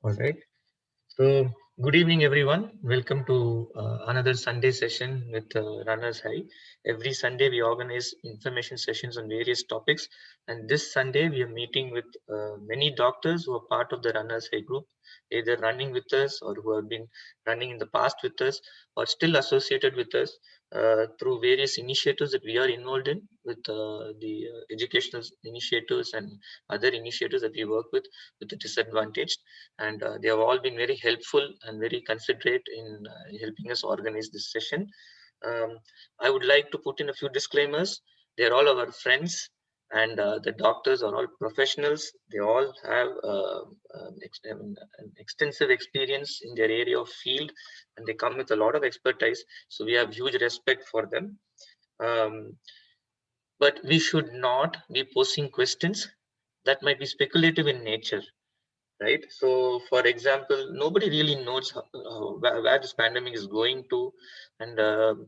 All right. So, good evening, everyone. Welcome to another Sunday session with Runners High. Every Sunday, we organize information sessions on various topics. And this Sunday, we are meeting with many doctors who are part of the Runners High group, either running with us or who have been running in the past with us or still associated with us through various initiatives that we are involved in with the educational initiatives and other initiatives that we work with the disadvantaged, and they have all been very helpful and very considerate in helping us organize this session. Um, I would like to put in a few disclaimers. They are all our friends, and the doctors are all professionals. They all have an extensive experience in their area of field, and they come with a lot of expertise. So we have huge respect for them. Um, but we should not be posing questions that might be speculative in nature, right? So, for example, nobody really knows where this pandemic is going to, and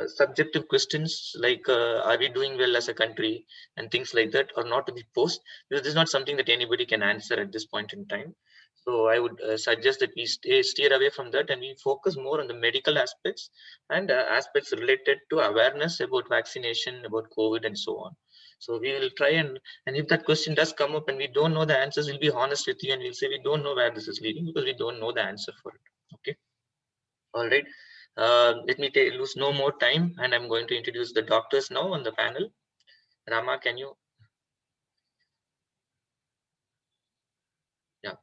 subjective questions like "Are we doing well as a country?" and things like that are not to be posed, because this is not something that anybody can answer at this point in time. So, I would suggest that we steer away from that and we focus more on the medical aspects and aspects related to awareness about vaccination, about COVID, and so on. So we will try, and if that question does come up and we don't know the answers, we'll be honest with you and we'll say we don't know where this is leading because we don't know the answer for it. Okay. All right. Let me lose no more time, and I'm going to introduce the doctors now on the panel. Rama, can you? Yeah.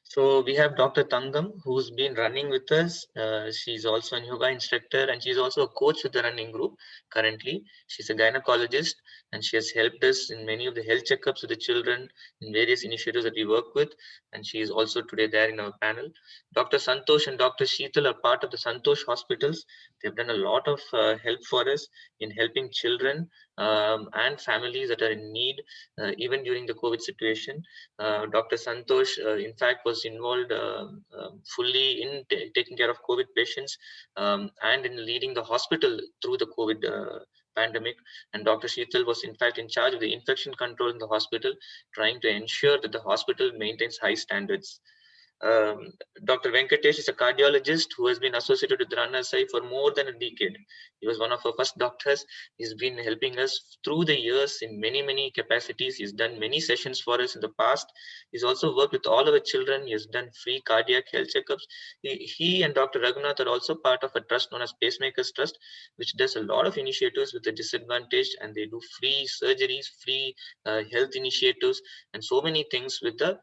So we have Dr. Tangam, who's been running with us. She's also a yoga instructor and she's also a coach with the running group currently. She's a gynecologist and she has helped us in many of the health checkups with the children in various initiatives that we work with. And she is also today there in our panel. Dr. Santosh and Dr. Sheetal are part of the Santosh hospitals. They've done a lot of help for us in helping children and families that are in need, even during the COVID situation. Dr. Santosh, in fact, was involved fully in taking care of COVID patients and in leading the hospital through the COVID pandemic. And Dr. Sheetal was, in fact, in charge of the infection control in the hospital, trying to ensure that the hospital maintains high standards. Um, Dr. Venkatesh is a cardiologist who has been associated with Runners High for more than a decade. He was one of our first doctors. He's been helping us through the years in many, many capacities. He's done many sessions for us in the past. He's also worked with all our children. He has done free cardiac health checkups. He and Dr. Raghunath are also part of a trust known as Pacemakers Trust, which does a lot of initiatives with the disadvantaged, and they do free surgeries, free health initiatives, and so many things with the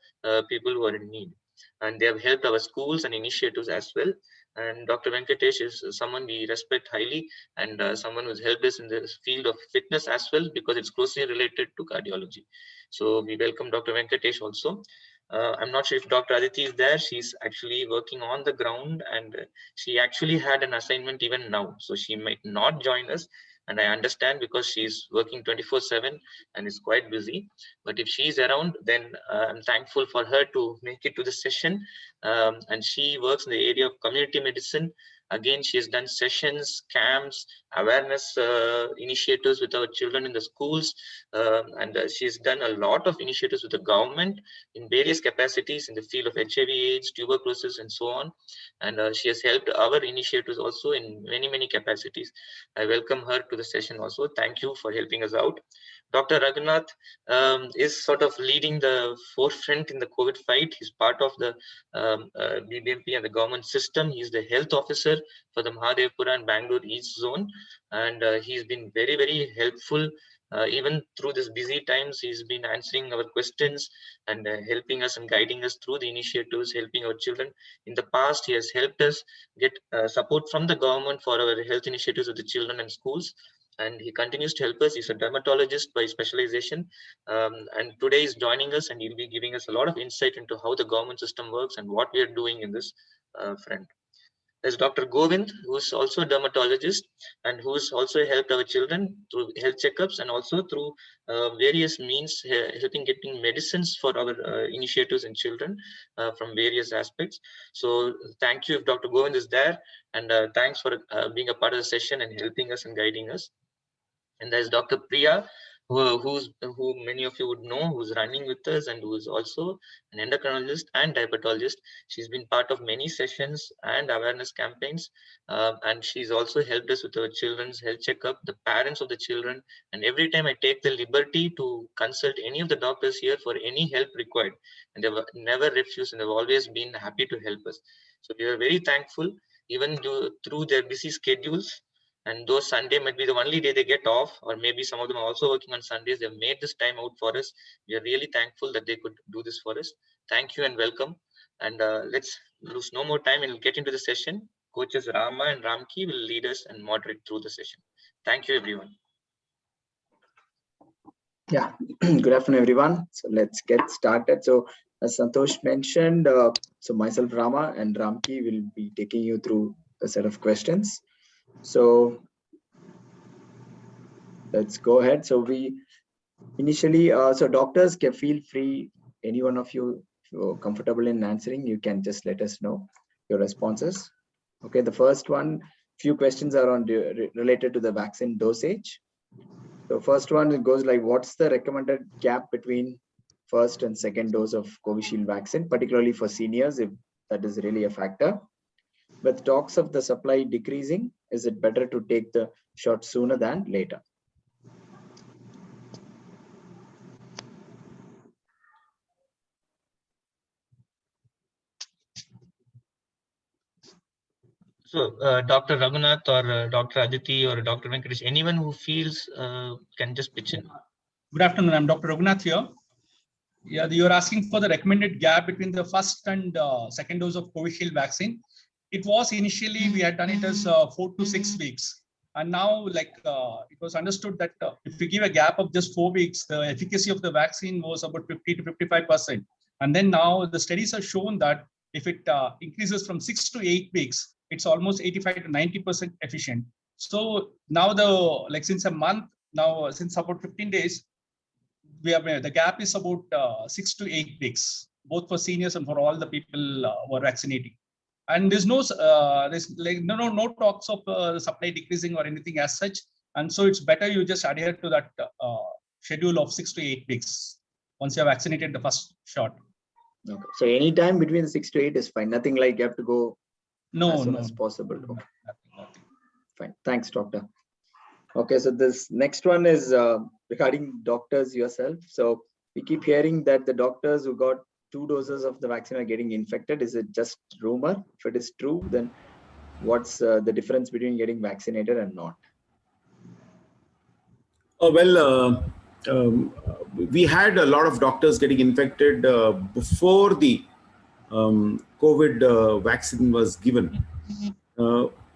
people who are in need, and they have helped our schools and initiatives as well. And Dr. Venkatesh is someone we respect highly, and someone who's helped us in the field of fitness as well, because it's closely related to cardiology. So we welcome Dr. Venkatesh also. I'm not sure if Dr. Aditi is there. She's actually working on the ground, and she actually had an assignment even now. So she might not join us. And I understand because she's working 24/7 and is quite busy. But if she's around, then I'm thankful for her to make it to the session. And she works in the area of community medicine. Again, she has done sessions, camps, awareness initiatives with our children in the schools, and she's done a lot of initiatives with the government in various capacities in the field of HIV/AIDS, tuberculosis, and so on. And she has helped our initiatives also in many, many capacities. I welcome her to the session also. Thank you for helping us out. Dr. Raghunath is sort of leading the forefront in the COVID fight. He's part of the BBMP and the government system. He's the health officer for the Mahadevpura and Bangalore East Zone, and he's been very, very helpful. Even through these busy times, he's been answering our questions and helping us and guiding us through the initiatives, helping our children. In the past, he has helped us get support from the government for our health initiatives with the children and schools, and he continues to help us. He's a dermatologist by specialization, and today he's joining us, and he'll be giving us a lot of insight into how the government system works and what we are doing in this front. There's Dr. Govind, who's also a dermatologist and who's also helped our children through health checkups and also through various means, helping getting medicines for our initiatives in children from various aspects. So thank you if Dr. Govind is there, and thanks for being a part of the session and helping us and guiding us. And there's Dr. Priya. who many of you would know, who's running with us and who is also an endocrinologist and diabetologist. She's been part of many sessions and awareness campaigns, and she's also helped us with our children's health checkup, the parents of the children. And every time I take the liberty to consult any of the doctors here for any help required, and they've never refused, and they've always been happy to help us. So we are very thankful, even through their busy schedules. And though Sunday might be the only day they get off, or maybe some of them are also working on Sundays, they've made this time out for us. We are really thankful that they could do this for us. Thank you and welcome. And let's lose no more time and we'll get into the session. Coaches Rama and Ramki will lead us and moderate through the session. Thank you, everyone. Yeah, good afternoon, everyone. So let's get started. So as Santosh mentioned, so myself, Rama, and Ramki will be taking you through a set of questions. So let's go ahead. So we initially, so doctors can feel free, any one of you, if you're comfortable in answering, you can just let us know your responses. Okay, the first one, few questions are on related to the vaccine dosage. So first one, it goes like, what's the recommended gap between first and second dose of Covishield vaccine, particularly for seniors, if that is really a factor? With talks of the supply decreasing, is it better to take the shot sooner than later? So Dr. Raghunath or Dr. Aditi or Dr. Venkatesh, anyone who feels can just pitch in. Good afternoon, I'm Dr. Raghunath here. Yeah, you're asking for the recommended gap between the first and second dose of Covishield vaccine. It was initially, we had done it as 4 to 6 weeks. And now, like it was understood that if we give a gap of just 4 weeks, the efficacy of the vaccine was about 50 to 55%. And then now the studies have shown that if it increases from 6 to 8 weeks, it's almost 85 to 90% efficient. So now since a month, now since about 15 days, we have the gap is about 6 to 8 weeks, both for seniors and for all the people who are vaccinating. And there's no talks of the supply decreasing or anything as such. And so it's better you just adhere to that schedule of 6 to 8 weeks once you're vaccinated the first shot. Okay. So any time between 6 to 8 is fine. Nothing like you have to go as soon as possible. Okay. Nothing. Fine. Thanks, doctor. Okay, so this next one is regarding doctors yourself. So we keep hearing that the doctors who got 2 doses of the vaccine are getting infected. Is it just rumor? If it is true, then what's the difference between getting vaccinated and not? We had a lot of doctors getting infected before the COVID vaccine was given.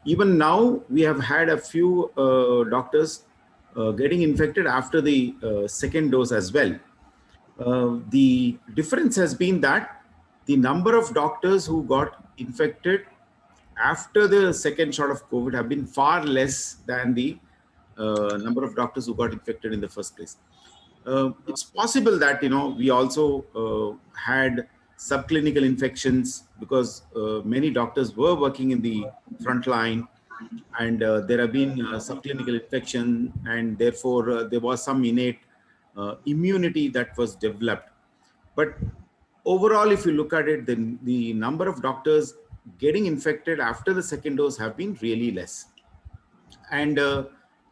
Even now, we have had a few doctors getting infected after the second dose as well. The difference has been that the number of doctors who got infected after the second shot of COVID have been far less than the number of doctors who got infected in the first place. It's possible that, we also had subclinical infections because many doctors were working in the front line, and there have been subclinical infection, and therefore there was some innate immunity that was developed. But overall, if you look at it, then the number of doctors getting infected after the second dose have been really less. And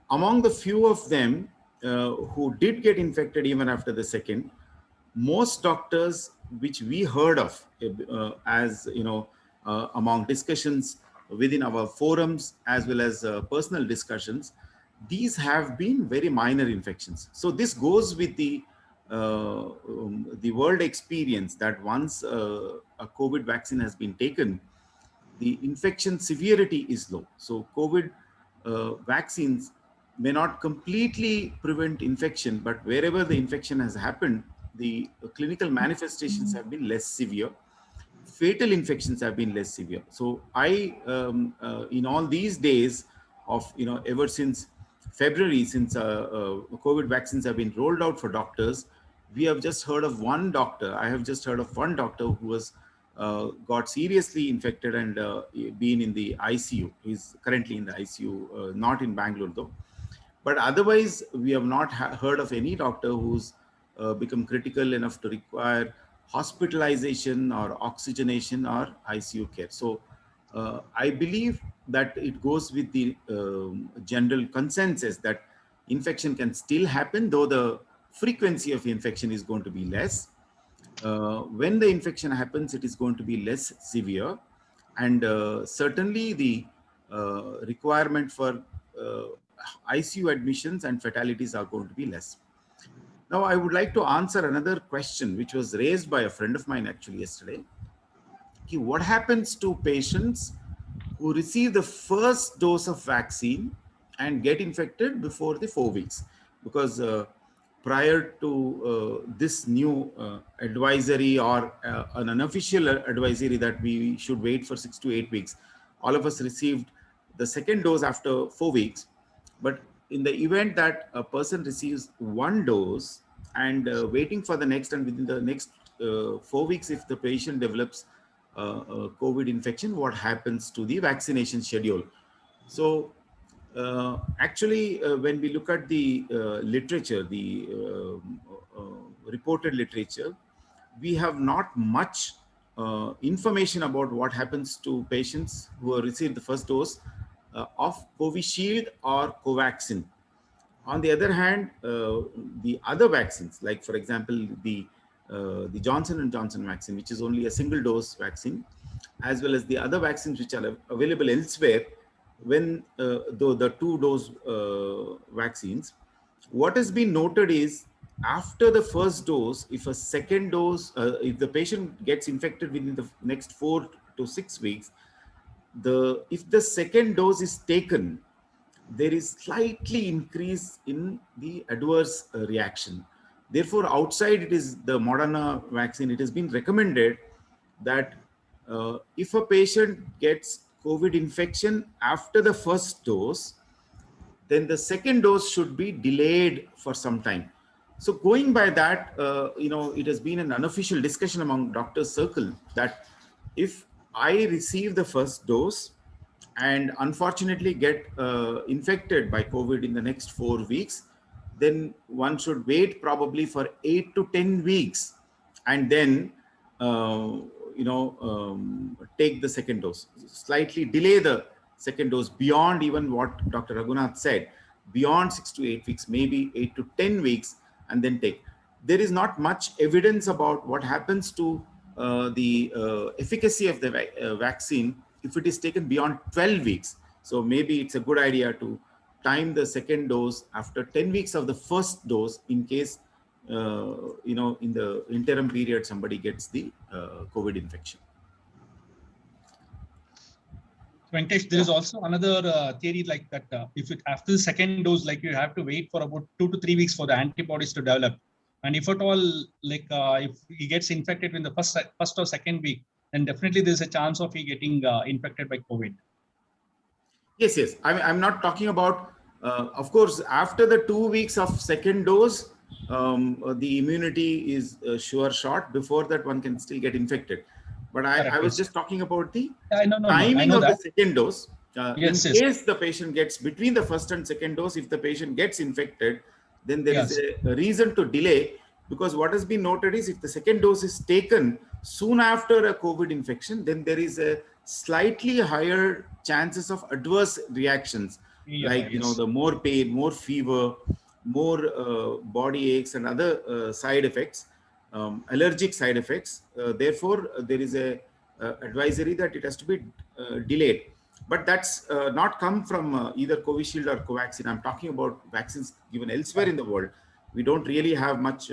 among the few of them who did get infected even after the second, most doctors which we heard of among discussions within our forums as well as personal discussions, these have been very minor infections. So this goes with the world experience that once a COVID vaccine has been taken, the infection severity is low. So COVID vaccines may not completely prevent infection, but wherever the infection has happened, the clinical manifestations have been less severe. Fatal infections have been less severe. So in all these days of, ever since February, since COVID vaccines have been rolled out for doctors, we have just heard of one doctor. I have just heard of one doctor who was got seriously infected and been in the ICU. He's currently in the ICU, not in Bangalore though. But otherwise, we have not heard of any doctor who's become critical enough to require hospitalization or oxygenation or ICU care. So I believe that it goes with the general consensus that infection can still happen, though the frequency of infection is going to be less. When the infection happens, it is going to be less severe, and certainly the requirement for ICU admissions and fatalities are going to be less. Now, I would like to answer another question which was raised by a friend of mine actually yesterday. What happens to patients who receive the first dose of vaccine and get infected before the 4 weeks? Because prior to this new advisory or an unofficial advisory that we should wait for 6 to 8 weeks, all of us received the second dose after 4 weeks. But in the event that a person receives one dose and waiting for the next, and within the next 4 weeks, if the patient develops COVID infection, what happens to the vaccination schedule? So actually, when we look at the literature, the reported literature, we have not much information about what happens to patients who have received the first dose of Covishield or Covaxin. On the other hand, the other vaccines, like for example, the Johnson & Johnson vaccine, which is only a single dose vaccine, as well as the other vaccines which are available elsewhere, when the 2-dose vaccines, what has been noted is after the first dose, if a second dose, if the patient gets infected within the next 4 to 6 weeks, if the second dose is taken, there is slightly increase in the adverse reaction. Therefore, outside it is the Moderna vaccine, it has been recommended that if a patient gets COVID infection after the first dose, then the second dose should be delayed for some time. So going by that, it has been an unofficial discussion among doctors' circle that if I receive the first dose and unfortunately get infected by COVID in the next 4 weeks, then one should wait probably for 8 to 10 weeks and then take the second dose, slightly delay the second dose beyond even what Dr. Raghunath said, beyond 6 to 8 weeks, maybe 8 to 10 weeks, and then take. There is not much evidence about what happens to the efficacy of the vaccine if it is taken beyond 12 weeks. So maybe it's a good idea to time the second dose after 10 weeks of the first dose in case, in the interim period, somebody gets the COVID infection. Venkatesh, there is also another theory like that. If it after the second dose, like you have to wait for about 2 to 3 weeks for the antibodies to develop. And if at all, like if he gets infected in the first or second week, then definitely there's a chance of he getting infected by COVID. Yes. I'm not talking about, of course, after the 2 weeks of second dose, the immunity is sure shot. Before that, one can still get infected. But I was just talking about the timing of the second dose. In case the patient gets between the first and second dose, if the patient gets infected, then there is a reason to delay, because what has been noted is if the second dose is taken soon after a COVID infection, then there is a slightly higher chances of adverse reactions, the more pain, more fever, more body aches and other side effects, allergic side effects. Therefore, there is a advisory that it has to be delayed. But that's not come from either Covishield or Covaxin. I'm talking about vaccines given elsewhere in the world. We don't really have much,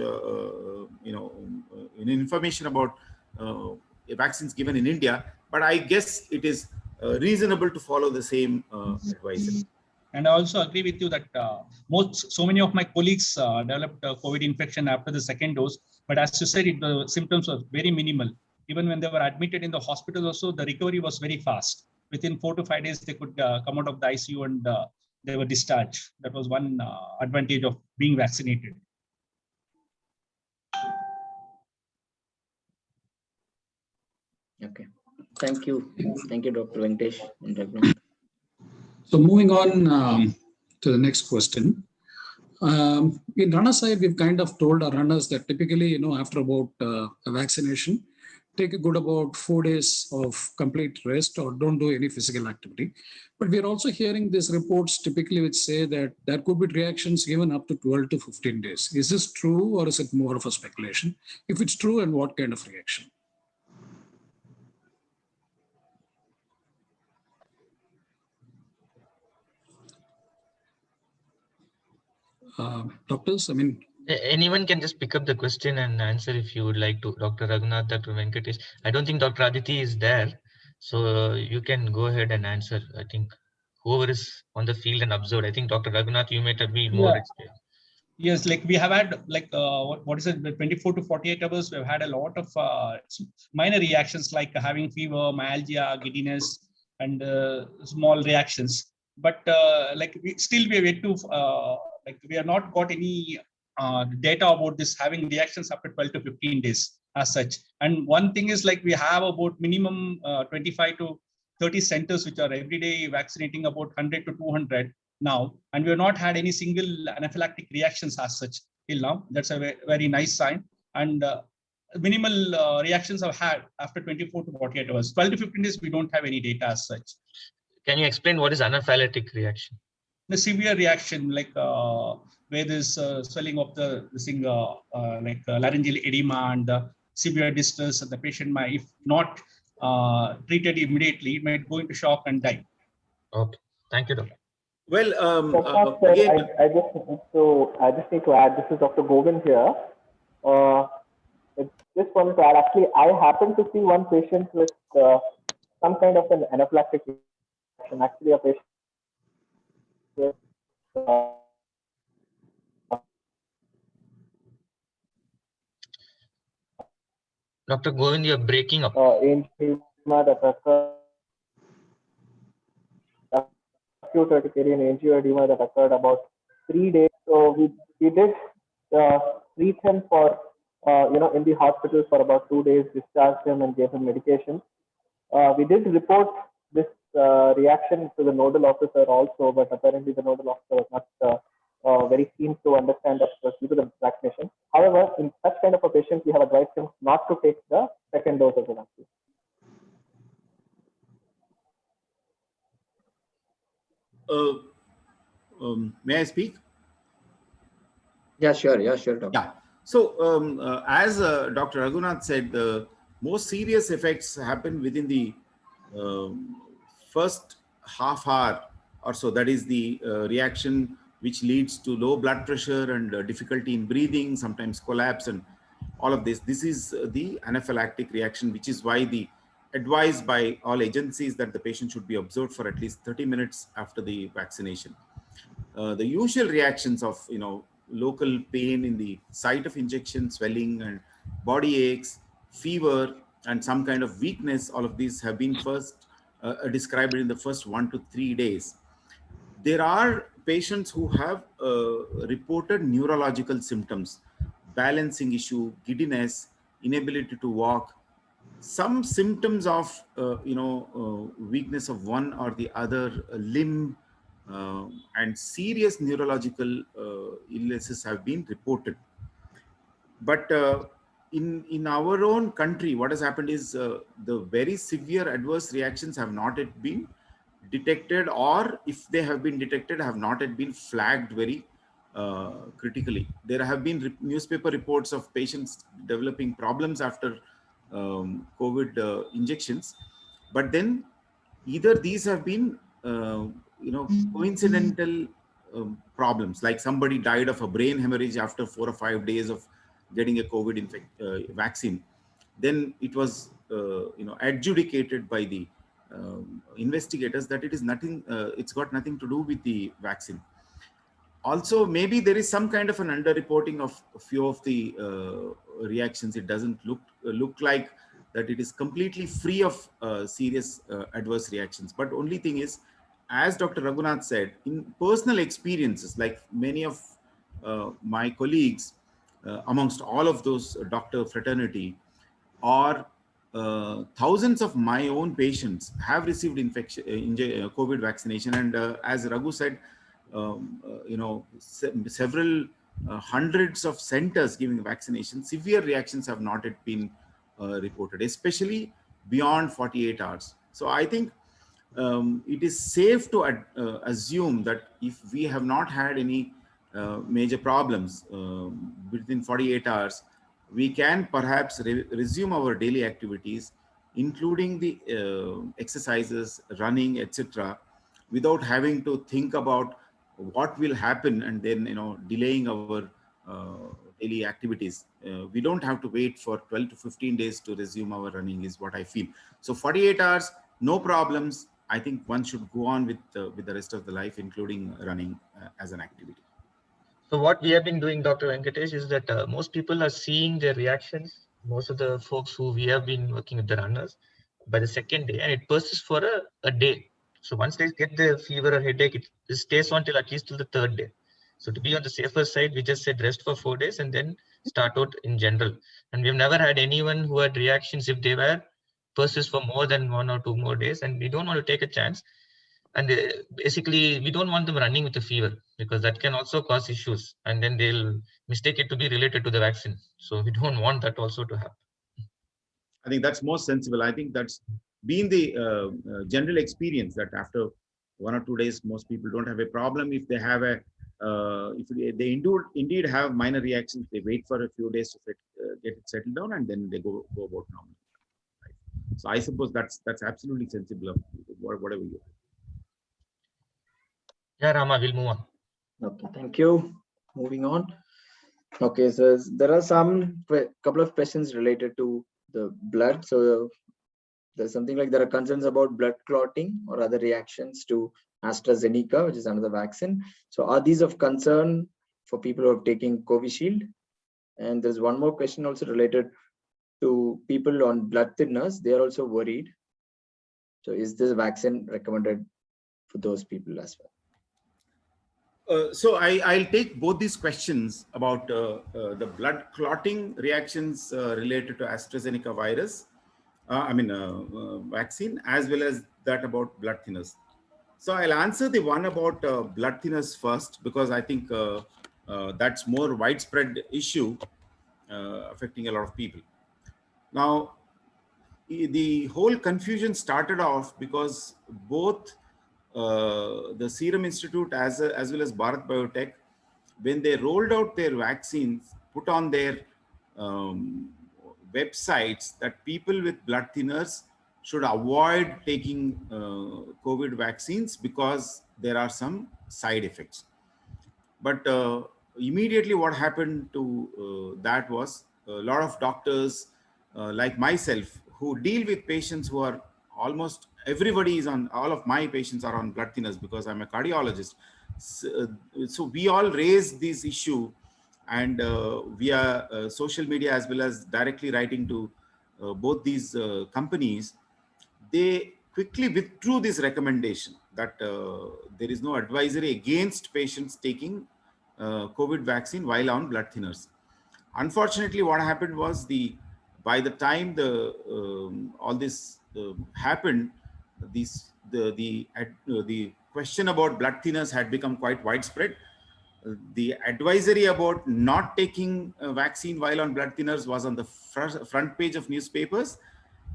information about vaccines given in India. But I guess it is reasonable to follow the same advisory. And I also agree with you that so many of my colleagues developed COVID infection after the second dose. But as you said, the symptoms were very minimal. Even when they were admitted in the hospital also, the recovery was very fast. Within 4 to 5 days, they could come out of the ICU and they were discharged. That was one advantage of being vaccinated. Okay. Thank you. Thank you, Dr. Venkatesh. So moving on, to the next question. In runner side, we've kind of told our runners that typically, after about a vaccination, take a good about 4 days of complete rest or don't do any physical activity. But we're also hearing these reports typically which say that there could be reactions even up to 12 to 15 days. Is this true or is it more of a speculation? If it's true, and what kind of reaction? Doctors, Anyone can just pick up the question and answer if you would like to. Dr. Raghunath, Dr. Venkatesh. I don't think Dr. Aditi is there. So you can go ahead and answer. I think whoever is on the field and observed. I think Dr. Raghunath, you might be more Yeah. experienced. Yes, like we have had what is it, 24 to 48 hours, we've had a lot of minor reactions like having fever, myalgia, giddiness, and small reactions. But we are yet to we have not got any data about this having reactions after 12 to 15 days as such. And one thing is we have about minimum 25 to 30 centers which are every day vaccinating about 100 to 200 now, and we have not had any single anaphylactic reactions as such till now. That's a very nice sign. And minimal reactions have had after 24 to 48 hours. 12 to 15 days, we don't have any data as such. Can you explain what is anaphylactic reaction? The severe reaction, where there's swelling of the laryngeal edema and severe distress, and the patient might, if not treated immediately, might go into shock and die. Okay, thank you, doctor. Well, again, I just need to add. This is Dr. Govind here. Just wanted to add. Actually, I happen to see one patient with some kind of an anaphylactic reaction. Actually, a patient with Dr. Govind, you're breaking up. angioedema that occurred. Acute urticarial angioedema that occurred about 3 days. So we did treat him for in the hospital for about 2 days, discharged him and gave him medication. We did report this reaction to the nodal officer also, but apparently the nodal officer was not very keen to understand that it was due to the vaccination. However, in such kind of a patient, we have advised him not to take the second dose of the vaccine. May I speak? Yeah, sure, doctor. Yeah. So as Dr. Raghunath said, the most serious effects happen within the first half hour or so. That is the reaction which leads to low blood pressure and difficulty in breathing, sometimes collapse and all of this. This is the anaphylactic reaction, which is why the advised by all agencies that the patient should be observed for at least 30 minutes after the vaccination. The usual reactions of, local pain in the site of injection, swelling and body aches, fever, and some kind of weakness, all of these have been first described in the first 1 to 3 days. There are patients who have reported neurological symptoms, balancing issue, giddiness, inability to walk, some symptoms of weakness of one or the other limb, and serious neurological illnesses have been reported. But in our own country, what has happened is the very severe adverse reactions have not yet been detected, or if they have been detected, have not yet been flagged very critically. There have been newspaper reports of patients developing problems after COVID injections, but then either these have been coincidental problems, like somebody died of a brain hemorrhage after 4 or 5 days of getting a COVID vaccine. Then it was adjudicated by the investigators that it is nothing, it's got nothing to do with the vaccine. Also, maybe there is some kind of an underreporting of a few of the reactions. It doesn't look like that it is completely free of serious adverse reactions. But only thing is, as Dr. Raghunath said, in personal experiences, like many of my colleagues, amongst all of those doctor fraternity, or thousands of my own patients have received COVID vaccination. And as Raghu said, several hundreds of centers giving vaccination, severe reactions have not yet been reported, especially beyond 48 hours. So I think it is safe to assume that if we have not had any major problems within 48 hours, we can perhaps resume our daily activities, including the exercises, running, etc., without having to think about what will happen and then delaying our daily activities. We don't have to wait for 12 to 15 days to resume our running, is what I feel. So 48 hours, no problems. I think one should go on with the rest of the life, including running as an activity. So what we have been doing, Dr. Venkatesh, is that most people are seeing their reactions. Most of the folks who we have been working with the runners by the second day, and it persists for a day. So once they get the fever or headache, it stays on till at least till the third day. So to be on the safer side, we just said rest for 4 days and then start out in general. And we've never had anyone who had reactions if they were persist for more than 1 or 2 more days, and we don't want to take a chance. And basically, we don't want them running with a fever because that can also cause issues. And then they'll mistake it to be related to the vaccine. So we don't want that also to happen. I think that's most sensible. I think that's been the general experience, that after 1 or 2 days, most people don't have a problem. If they have if they indeed have minor reactions, they wait for a few days to get it settled down, and then they go about normal. Right? So I suppose that's absolutely sensible of whatever you. Yeah, Rama, we'll move on. Okay, thank you. Moving on. Okay, so there are couple of questions related to the blood. So there's something like there are concerns about blood clotting or other reactions to AstraZeneca, which is another vaccine. So are these of concern for people who are taking Covishield? And there's one more question also related to people on blood thinners. They are also worried. So is this vaccine recommended for those people as well? So I'll take both these questions about the blood clotting reactions related to AstraZeneca virus, vaccine, as well as that about blood thinners. So I'll answer the one about blood thinners first, because I think that's more widespread issue affecting a lot of people. Now, the whole confusion started off because both the Serum Institute as well as Bharat Biotech, when they rolled out their vaccines, put on their websites that people with blood thinners should avoid taking COVID vaccines because there are some side effects. But immediately what happened to that was a lot of doctors like myself who deal with patients who are almost everybody is on, all of my patients are on blood thinners because I'm a cardiologist. So we all raised this issue, and via social media as well as directly writing to both these companies, they quickly withdrew this recommendation that there is no advisory against patients taking COVID vaccine while on blood thinners. Unfortunately, what happened was by the time all this happened, the question about blood thinners had become quite widespread. The advisory about not taking a vaccine while on blood thinners was on the front page of newspapers,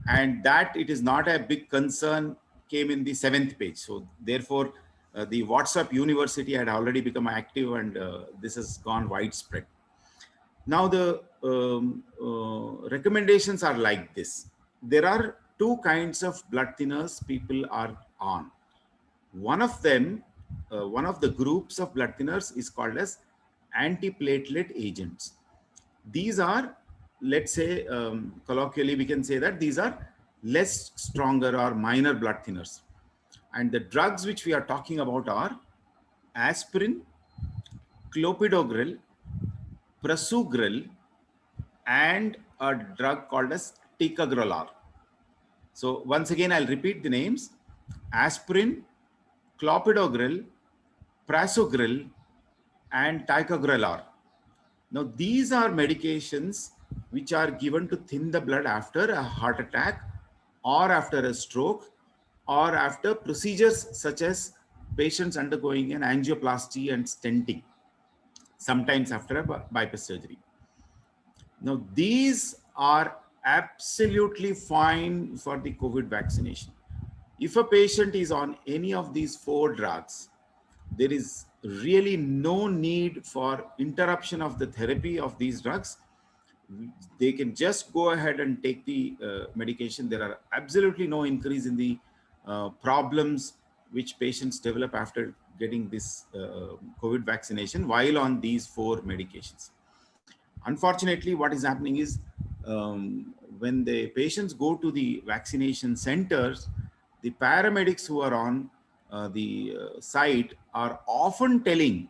and that it is not a big concern came in the 7th page. So therefore, the WhatsApp University had already become active, and this has gone widespread. Now the recommendations are like this. There are two kinds of blood thinners people are on. One of them, one of the groups of blood thinners is called as antiplatelet agents. These are, let's say, colloquially, we can say that these are less stronger or minor blood thinners. And the drugs which we are talking about are aspirin, clopidogrel, prasugrel, and a drug called as ticagrelor. So once again, I'll repeat the names: aspirin, clopidogrel, prasugrel, and ticagrelor. Now, these are medications which are given to thin the blood after a heart attack or after a stroke or after procedures such as patients undergoing an angioplasty and stenting, sometimes after a bypass surgery. Now, these are absolutely fine for the COVID vaccination. If a patient is on any of these 4 drugs, there is really no need for interruption of the therapy of these drugs. They can just go ahead and take the medication. There are absolutely no increase in the problems which patients develop after getting this COVID vaccination while on these 4 medications. Unfortunately, what is happening is when the patients go to the vaccination centers, the paramedics who are on the site are often telling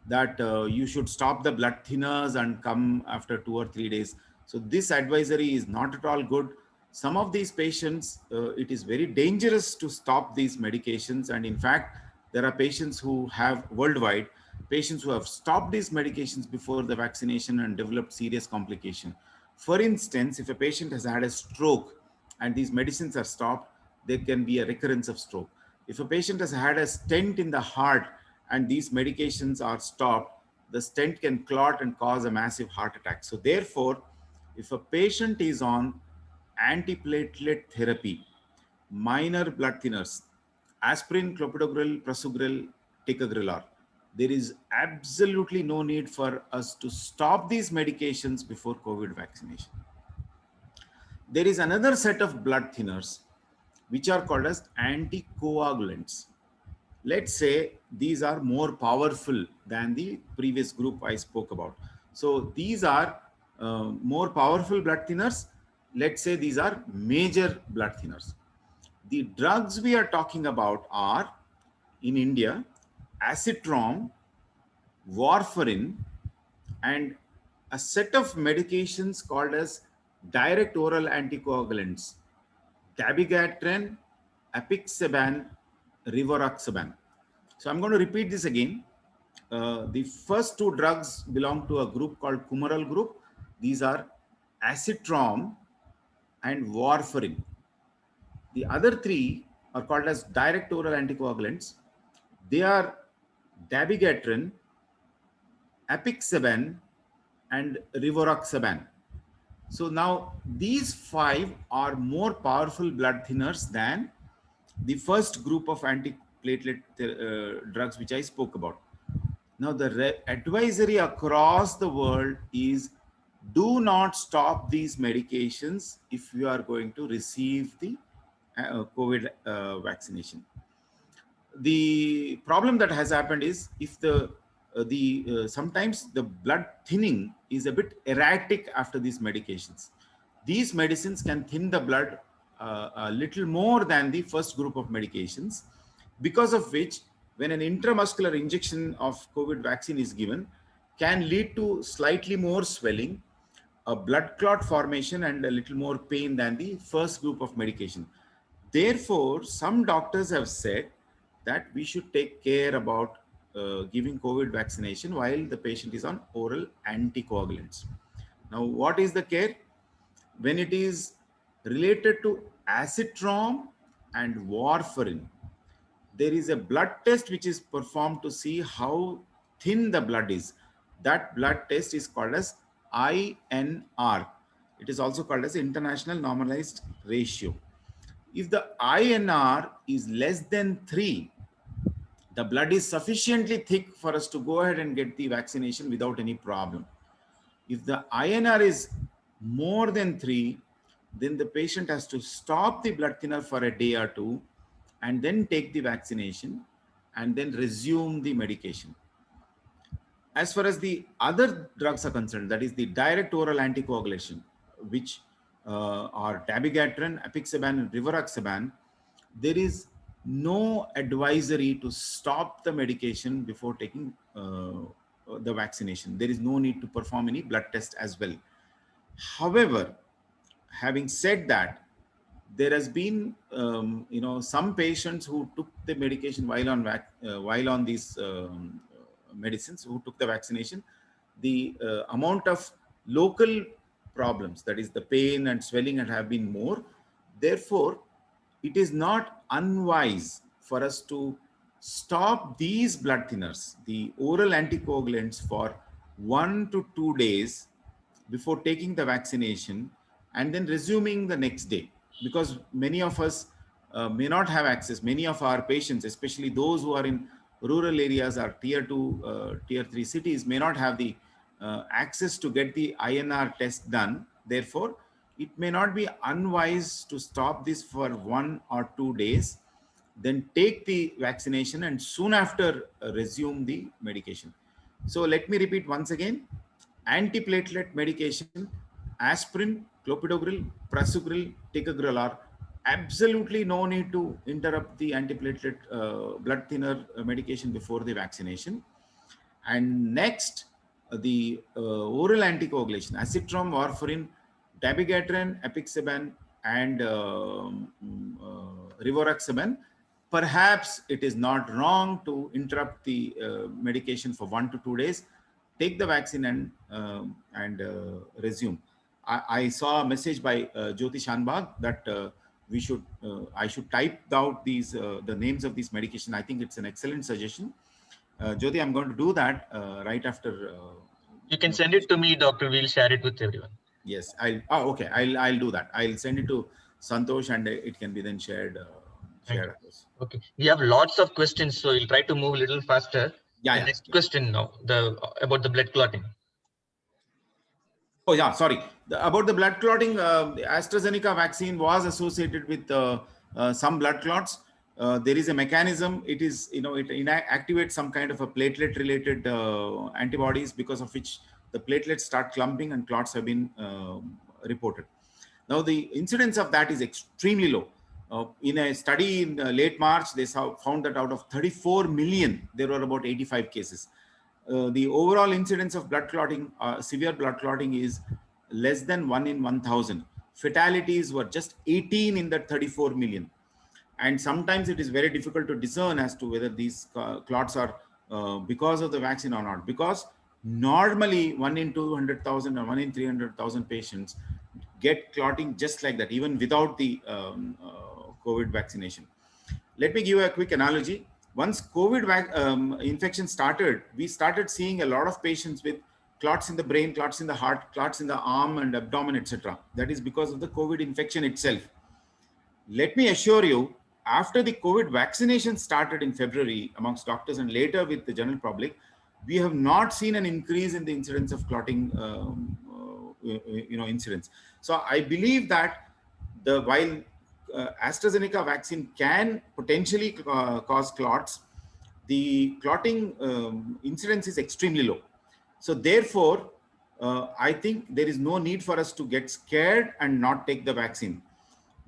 that you should stop the blood thinners and come after 2 or 3 days. So this advisory is not at all good. Some of these patients, it is very dangerous to stop these medications. And in fact, there are patients who have worldwide, patients who have stopped these medications before the vaccination and developed serious complication. For instance, if a patient has had a stroke and these medicines are stopped, there can be a recurrence of stroke. If a patient has had a stent in the heart and these medications are stopped, the stent can clot and cause a massive heart attack. So therefore, if a patient is on antiplatelet therapy, minor blood thinners, aspirin, clopidogrel, prasugrel, ticagrelor, there is absolutely no need for us to stop these medications before COVID vaccination. There is another set of blood thinners which are called as anticoagulants. Let's say these are more powerful than the previous group I spoke about. So these are more powerful blood thinners. Let's say these are major blood thinners. The drugs we are talking about are, in India, azithromycin, warfarin, and a set of medications called as direct oral anticoagulants, dabigatran, apixaban, rivaroxaban. So I'm going to repeat this again. The first 2 drugs belong to a group called Kumaral group. These are azithromycin and warfarin. The other 3 are called as direct oral anticoagulants. They are dabigatran, apixaban, and rivaroxaban. So now these 5 are more powerful blood thinners than the first group of antiplatelet drugs which I spoke about. Now the advisory across the world is, do not stop these medications if you are going to receive the COVID vaccination. The problem that has happened is, if sometimes the blood thinning is a bit erratic after these medications. These medicines can thin the blood a little more than the first group of medications, because of which when an intramuscular injection of COVID vaccine is given, can lead to slightly more swelling, a blood clot formation, and a little more pain than the first group of medication. Therefore, some doctors have said that we should take care about giving COVID vaccination while the patient is on oral anticoagulants. Now, what is the care? When it is related to azithromycin and warfarin, there is a blood test which is performed to see how thin the blood is. That blood test is called as INR. It is also called as International Normalized Ratio. If the INR is less than 3, the blood is sufficiently thick for us to go ahead and get the vaccination without any problem. If the INR is more than 3, then the patient has to stop the blood thinner for a day or 2 and then take the vaccination and then resume the medication. As far as the other drugs are concerned, that is the direct oral anticoagulation, which are dabigatran, apixaban, and rivaroxaban, there is no advisory to stop the medication before taking the vaccination. There is no need to perform any blood test as well. However, having said that, there has been some patients who took the medication while on these medicines, who took the vaccination, the amount of local problems, that is the pain and swelling, have been more. Therefore, it is not unwise for us to stop these blood thinners, the oral anticoagulants, for 1 to 2 days before taking the vaccination and then resuming the next day. Because many of us may not have access. Many of our patients, especially those who are in rural areas or tier 2, tier 3 cities, may not have the access to get the INR test done. Therefore, it may not be unwise to stop this for 1 or 2 days, then take the vaccination and soon after resume the medication. So let me repeat once again: antiplatelet medication, aspirin, clopidogrel, prasugrel, ticagrelor, are absolutely no need to interrupt the antiplatelet blood thinner medication before the vaccination. And next, the oral anticoagulation, azithromycin, warfarin, dabigatran, apixaban, and rivaroxaban. Perhaps it is not wrong to interrupt the medication for 1 to 2 days, take the vaccine and resume. I saw a message by Jyoti Shanbag that I should type out these the names of these medication. I think it's an excellent suggestion. Jyoti, I'm going to do that right after. You can send it to me, Doctor. We'll share it with everyone. Yes, okay. I'll do that. I'll send it to Santosh and it can be then shared. Okay. We have lots of questions, so we'll try to move a little faster. Yeah. Next question now, about the blood clotting. Oh yeah, sorry. About the blood clotting, the AstraZeneca vaccine was associated with some blood clots. There is a mechanism. It is, it activates some kind of a platelet-related antibodies, because of which the platelets start clumping and clots have been reported. Now, the incidence of that is extremely low. In a study in late March, they found that out of 34 million, there were about 85 cases. The overall incidence of blood clotting, severe blood clotting, is less than 1 in 1,000. Fatalities were just 18 in that 34 million. And sometimes it is very difficult to discern as to whether these clots are because of the vaccine or not. Because normally 1 in 200,000 or 1 in 300,000 patients get clotting just like that, even without the COVID vaccination. Let me give you a quick analogy. Once COVID infection started, we started seeing a lot of patients with clots in the brain, clots in the heart, clots in the arm and abdomen, etc. That is because of the COVID infection itself. Let me assure you, after the COVID vaccination started in February amongst doctors and later with the general public, we have not seen an increase in the incidence of clotting incidence. So I believe that while AstraZeneca vaccine can potentially cause clots, the clotting incidence is extremely low. So therefore, I think there is no need for us to get scared and not take the vaccine.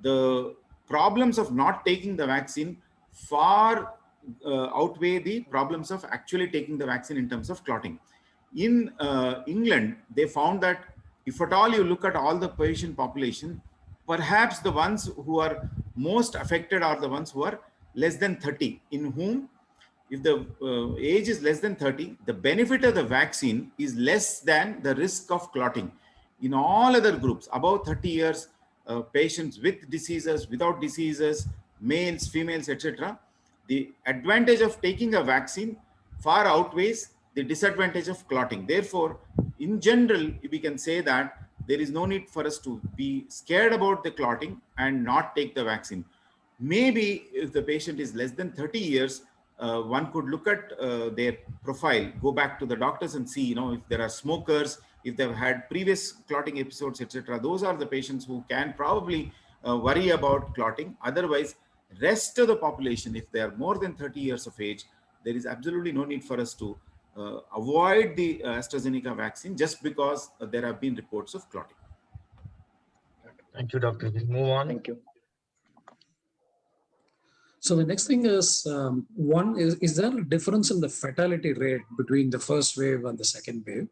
The problems of not taking the vaccine far outweigh the problems of actually taking the vaccine in terms of clotting. In England, they found that if at all you look at all the patient population, perhaps the ones who are most affected are the ones who are less than 30, in whom, if the age is less than 30, the benefit of the vaccine is less than the risk of clotting. In all other groups, above 30 years, patients with diseases, without diseases, males, females, etc., the advantage of taking a vaccine far outweighs the disadvantage of clotting. Therefore, in general, we can say that there is no need for us to be scared about the clotting and not take the vaccine. Maybe if the patient is less than 30 years, one could look at their profile, go back to the doctors and see, if there are smokers, if they've had previous clotting episodes, etc. Those are the patients who can probably worry about clotting. Otherwise, rest of the population, if they are more than 30 years of age, there is absolutely no need for us to avoid the AstraZeneca vaccine just because there have been reports of clotting. Thank you, Doctor. We'll move on. Thank you. So the next thing is, one is there a difference in the fatality rate between the first wave and the second wave?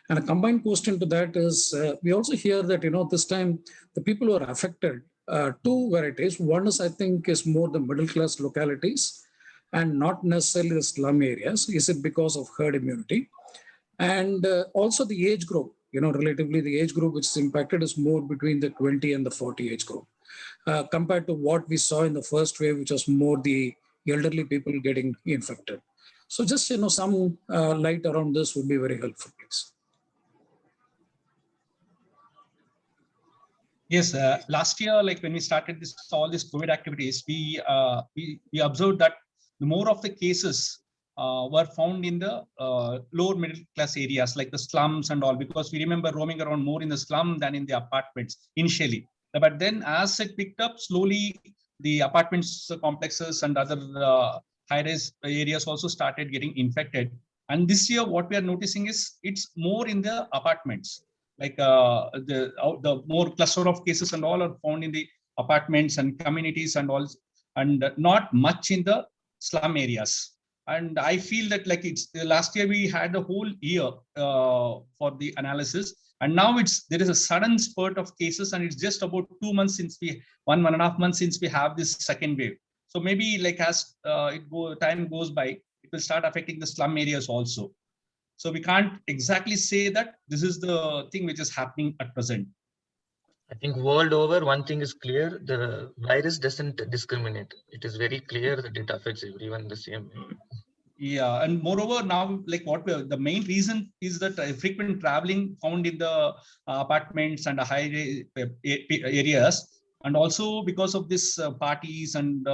And a combined question to that is, we also hear that, this time the people who are affected, two varieties. One is, I think, is more the middle class localities and not necessarily the slum areas. Is it because of herd immunity? And also the age group, relatively the age group which is impacted is more between the 20 and the 40 age group. Compared to what we saw in the first wave, which was more the elderly people getting infected. So just, some light around this would be very helpful, please. Yes, last year, like when we started all these COVID activities, we observed that more of the cases were found in the lower middle class areas like the slums and all, because we remember roaming around more in the slum than in the apartments initially. But then as it picked up slowly, the apartments complexes and other high-rise areas also started getting infected. And this year, what we are noticing is it's more in the apartments. Like the more cluster of cases and all are found in the apartments and communities and all, and not much in the slum areas. And I feel that like it's last year we had a whole year for the analysis, and now there is a sudden spurt of cases, and it's just about 2 months since one and a half months since we have this second wave. So maybe like as time goes by, it will start affecting the slum areas also. So we can't exactly say that this is the thing which is happening at present. I think world over, one thing is clear: the virus doesn't discriminate. It is very clear that it affects everyone the same way. Yeah, and moreover, now like the main reason is that frequent traveling found in the apartments and high areas, and also because of this parties and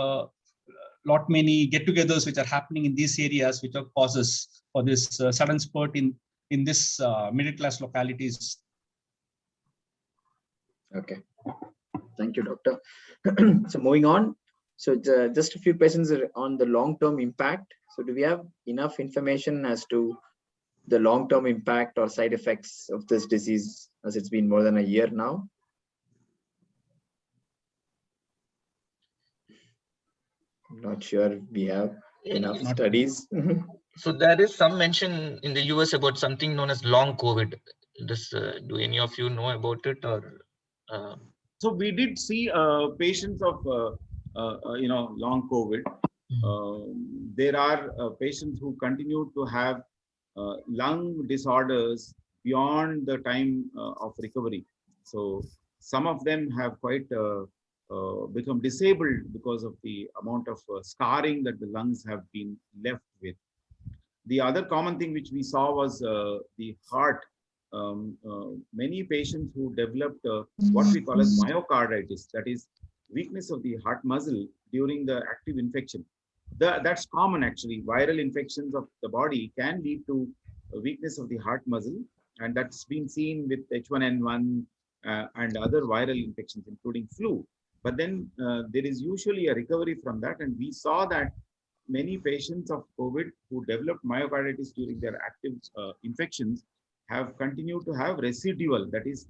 lot many get-togethers which are happening in these areas, which are causes for this sudden spurt in this middle-class localities. Okay, thank you, doctor. So moving on, so just a few questions on the long-term impact. So do we have enough information as to the long-term impact or side effects of this disease, as it's been more than a year now? I'm not sure we have enough studies. So there is some mention in the US about something known as long COVID. Do any of you know about it, or? So we did see patients of long COVID. There are patients who continue to have lung disorders beyond the time of recovery. So some of them have quite become disabled because of the amount of scarring that the lungs have been left with. The other common thing which we saw was the heart. Many patients who developed what we call as myocarditis, that is weakness of the heart muscle during the active infection. That's common actually. Viral infections of the body can lead to a weakness of the heart muscle, and that's been seen with H1N1 and other viral infections, including flu. But then there is usually a recovery from that, and we saw that many patients of COVID who developed myocarditis during their active infections have continued to have residual, that is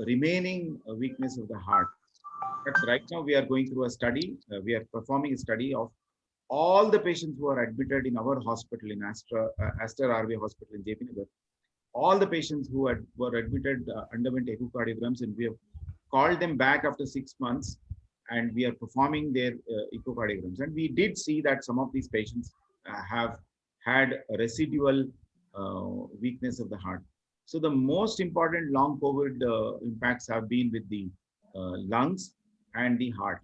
remaining weakness of the heart. But right now we are going through a study, we are performing a study of all the patients who are admitted in our hospital in Aster RV Hospital in JP Nagar. All the patients who were admitted underwent echocardiograms, and we have called them back after 6 months, and we are performing their echocardiograms. And we did see that some of these patients have had a residual weakness of the heart. So the most important long COVID impacts have been with the lungs and the heart.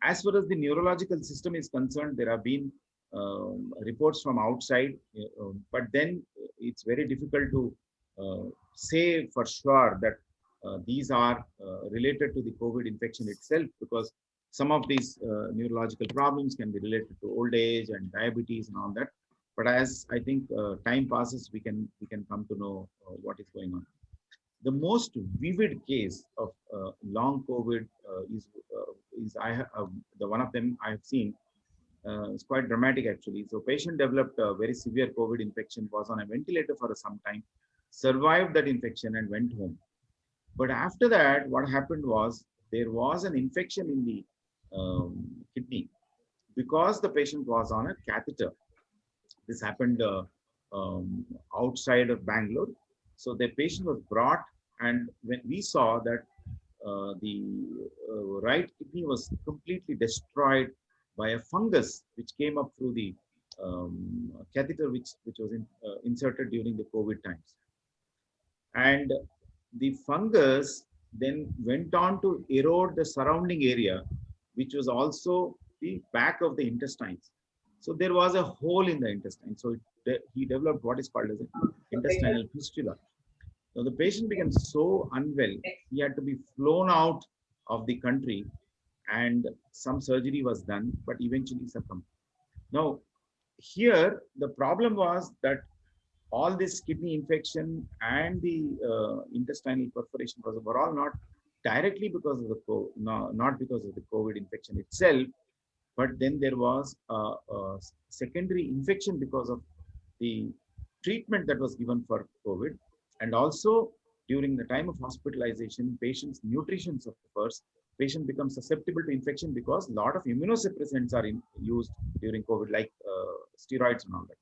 As far as the neurological system is concerned, there have been reports from outside, but then it's very difficult to say for sure that these are related to the COVID infection itself, because some of these neurological problems can be related to old age and diabetes and all that. But as I think time passes, we can come to know what is going on. The most vivid case of long COVID is the one of them I have seen. It's quite dramatic actually. So patient developed a very severe COVID infection, was on a ventilator for some time, survived that infection and went home. But after that, what happened was there was an infection in the kidney because the patient was on a catheter. This happened outside of Bangalore. So the patient was brought, and when we saw that the right kidney was completely destroyed by a fungus which came up through the catheter which was inserted during the COVID times. And the fungus then went on to erode the surrounding area, which was also the back of the intestines. So there was a hole in the intestine. So he developed what is called as an intestinal fistula. So the patient became so unwell, he had to be flown out of the country, and some surgery was done, but eventually succumbed. Now, here the problem was that all this kidney infection and the intestinal perforation were all not directly because of the not because of the COVID infection itself, but then there was a secondary infection because of the treatment that was given for COVID, and also during the time of hospitalization, patient's nutrition suffers. Patient becomes susceptible to infection because a lot of immunosuppressants are used during COVID, like steroids and all that.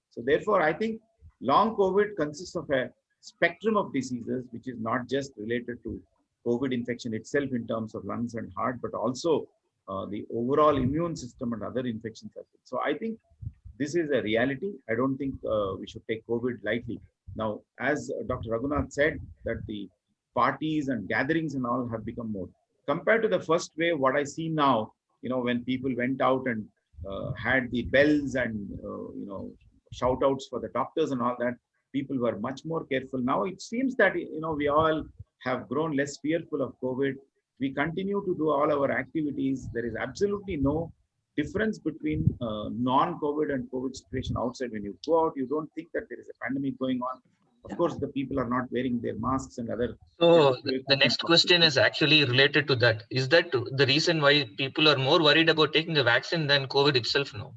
So therefore, I think long COVID consists of a spectrum of diseases, which is not just related to COVID infection itself in terms of lungs and heart, but also the overall immune system and other infections as well. So I think this is a reality. I don't think we should take COVID lightly. Now, as Dr. Raghunath said, that the parties and gatherings and all have become more. Compared to the first wave, what I see now, when people went out and had the bells and, shout outs for the doctors and all that, people were much more careful. Now it seems that, we all have grown less fearful of COVID. We continue to do all our activities. There is absolutely no difference between non-COVID and COVID situation outside. When you go out, you don't think that there is a pandemic going on. Of course, the people are not wearing their masks and other. So the next question is actually related to that. Is that the reason why people are more worried about taking the vaccine than COVID itself now?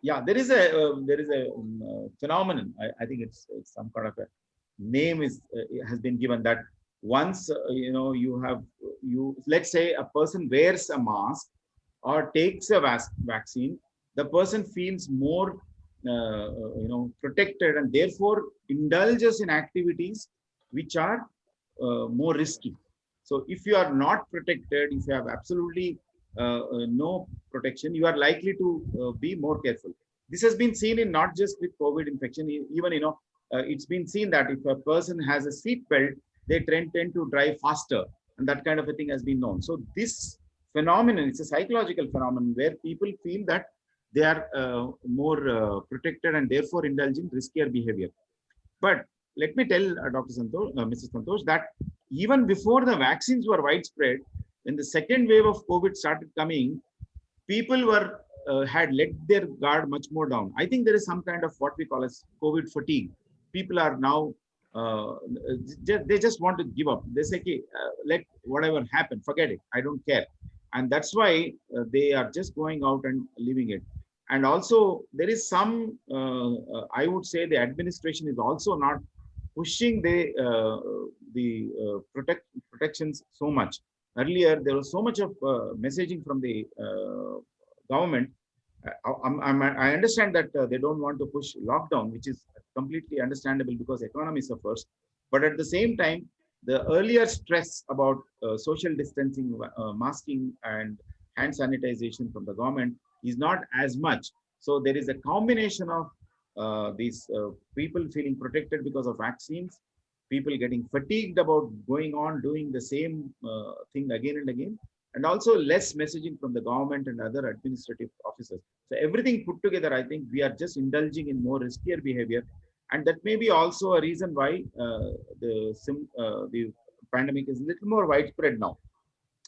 Yeah, there is a phenomenon. I think it's some kind of a name has been given that once let's say a person wears a mask or takes a vaccine, the person feels more protected, and therefore indulges in activities which are more risky. So if you are not protected, if you have absolutely no protection, you are likely to be more careful. This has been seen in not just with COVID infection, even it's been seen that if a person has a seat belt, they tend to drive faster, and that kind of a thing has been known. So this phenomenon, it's a psychological phenomenon where people feel that they are more protected and therefore indulge in riskier behavior. But let me tell Dr. Santosh, Mrs. Santosh, that even before the vaccines were widespread, when the second wave of COVID started coming, people were had let their guard much more down. I think there is some kind of what we call as COVID fatigue. People are now, they just want to give up. They say, okay, let whatever happen, forget it. I don't care. And that's why they are just going out and leaving it. And also there is some, I would say the administration is also not pushing the protections so much. Earlier, there was so much of messaging from the government. I understand that they don't want to push lockdown, which is completely understandable because economy suffers. But at the same time, the earlier stress about social distancing, masking, and hand sanitization from the government is not as much. So there is a combination of these people feeling protected because of vaccines, people getting fatigued about going on doing the same thing again and again, and also less messaging from the government and other administrative officers. So everything put together, I think we are just indulging in more riskier behavior. And that may be also a reason why the pandemic is a little more widespread now.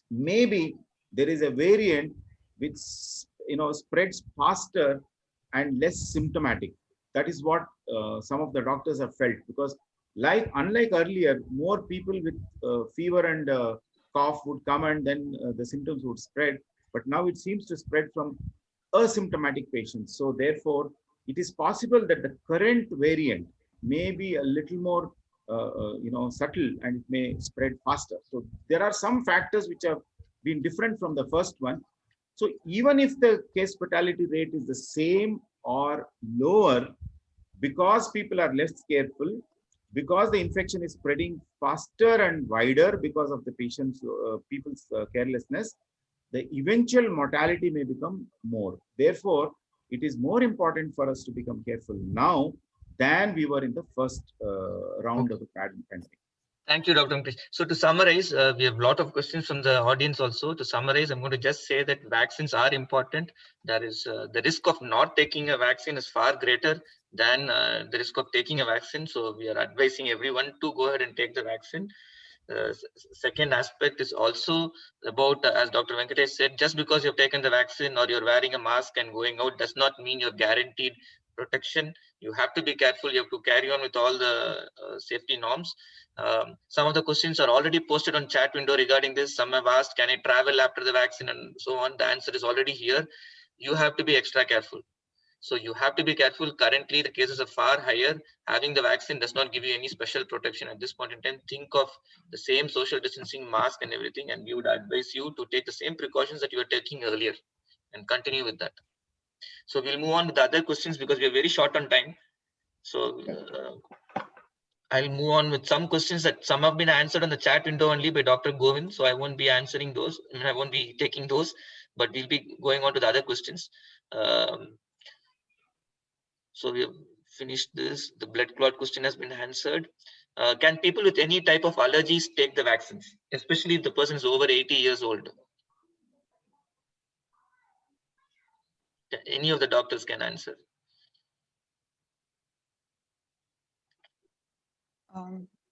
Maybe there is a variant which spreads faster and less symptomatic. That is what some of the doctors have felt, because unlike earlier, more people with fever and cough would come and then the symptoms would spread. But now it seems to spread from asymptomatic patients. So therefore, it is possible that the current variant may be a little more subtle and it may spread faster. So there are some factors which have been different from the first one. So even if the case fatality rate is the same or lower, because people are less careful, because the infection is spreading faster and wider because of the people's carelessness, the eventual mortality may become more. Therefore, it is more important for us to become careful now than we were in the first round of the pandemic. Thank you, Dr. Mukesh. So to summarize, we have a lot of questions from the audience also. To summarize, I'm going to just say that vaccines are important. There is the risk of not taking a vaccine is far greater than the risk of taking a vaccine. So we are advising everyone to go ahead and take the vaccine. Second aspect is also about, as Dr. Venkatesh said, just because you've taken the vaccine or you're wearing a mask and going out does not mean you're guaranteed protection. You have to be careful. You have to carry on with all the safety norms. Some of the questions are already posted on chat window regarding this. Some have asked, can I travel after the vaccine and so on? The answer is already here. You have to be extra careful. So you have to be careful. Currently, the cases are far higher. Having the vaccine does not give you any special protection at this point in time. Think of the same social distancing mask and everything, and we would advise you to take the same precautions that you were taking earlier and continue with that. So we'll move on with the other questions because we are very short on time. So I'll move on with some questions that some have been answered on the chat window only by Dr. Govind. So I won't be answering those. I won't be taking those, but we'll be going on to the other questions. So we have finished this. The blood clot question has been answered. Can people with any type of allergies take the vaccines, especially if the person is over 80 years old? Any of the doctors can answer.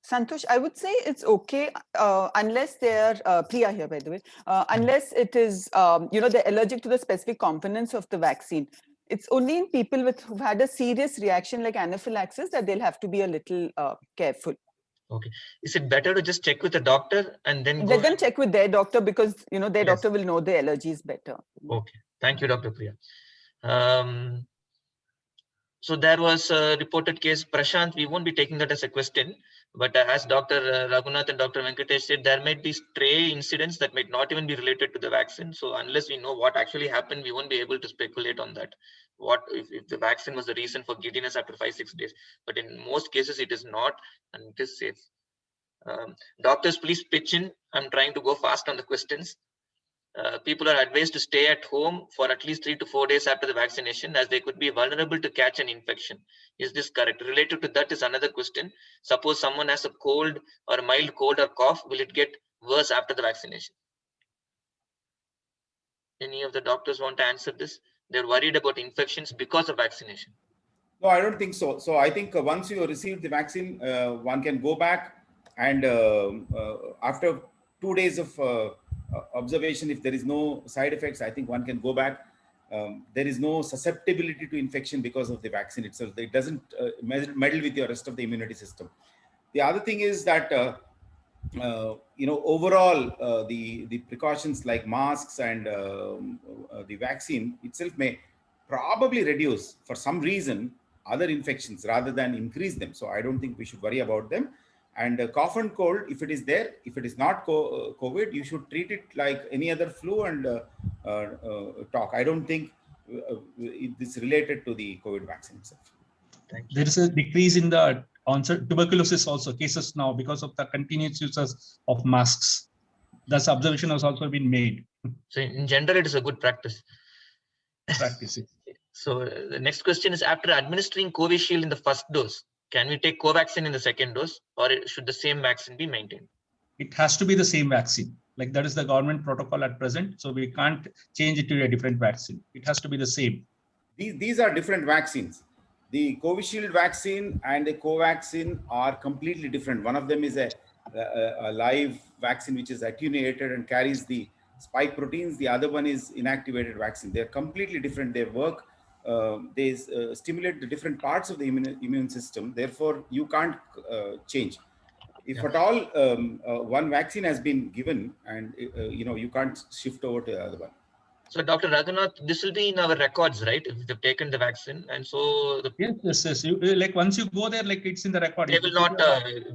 Santosh, I would say it's okay unless they're Priya here, by the way, unless it is, they're allergic to the specific components of the vaccine. It's only in people who've had a serious reaction like anaphylaxis that they'll have to be a little careful. Okay. Is it better to just check with the doctor and then let them check with their doctor because their Yes. doctor will know the allergies better. Okay. Thank you, Dr. Priya. So there was a reported case, Prashant. We won't be taking that as a question, but as Dr. Raghunath and Dr. Venkatesh said, there might be stray incidents that might not even be related to the vaccine. So unless we know what actually happened, we won't be able to speculate on that. What if the vaccine was the reason for giddiness after 5-6 days? But in most cases, it is not, and it is safe. Doctors, please pitch in. I'm trying to go fast on the questions. People are advised to stay at home for at least 3 to 4 days after the vaccination, as they could be vulnerable to catch an infection. Is this correct? Related to that is another question. Suppose someone has a cold or a mild cold or cough, will it get worse after the vaccination? Any of the doctors want to answer this? They're worried about infections because of vaccination. No, I don't think so. So I think once you receive the vaccine, one can go back and after 2 days of observation, if there is no side effects, I think one can go back. There is no susceptibility to infection because of the vaccine itself. It doesn't meddle with your rest of the immunity system. The other thing is that overall the precautions like masks and the vaccine itself may probably reduce for some reason other infections rather than increase them. So I don't think we should worry about them. And cough and cold, if it is there, if it is not COVID, you should treat it like any other flu and talk. I don't think it is related to the COVID vaccine itself. There is a decrease in the tuberculosis also cases now because of the continuous uses of masks. This observation has also been made. So in general, it is a good practice. So the next question is, after administering Covishield in the first dose, can we take Covaxin in the second dose, or should the same vaccine be maintained? It has to be the same vaccine. Like that is the government protocol at present. So we can't change it to a different vaccine. It has to be the same. These are different vaccines. The Covishield vaccine and the Covaxin are completely different. One of them is a live vaccine which is attenuated and carries the spike proteins. The other one is inactivated vaccine. They're completely different. They work. They stimulate the different parts of the immune system. Therefore, you can't change. If at all one vaccine has been given, and you can't shift over to the other one. So, Dr. Raghunath, this will be in our records, right? If they've taken the vaccine, and so yes. Like once you go there, like it's in the record. They will not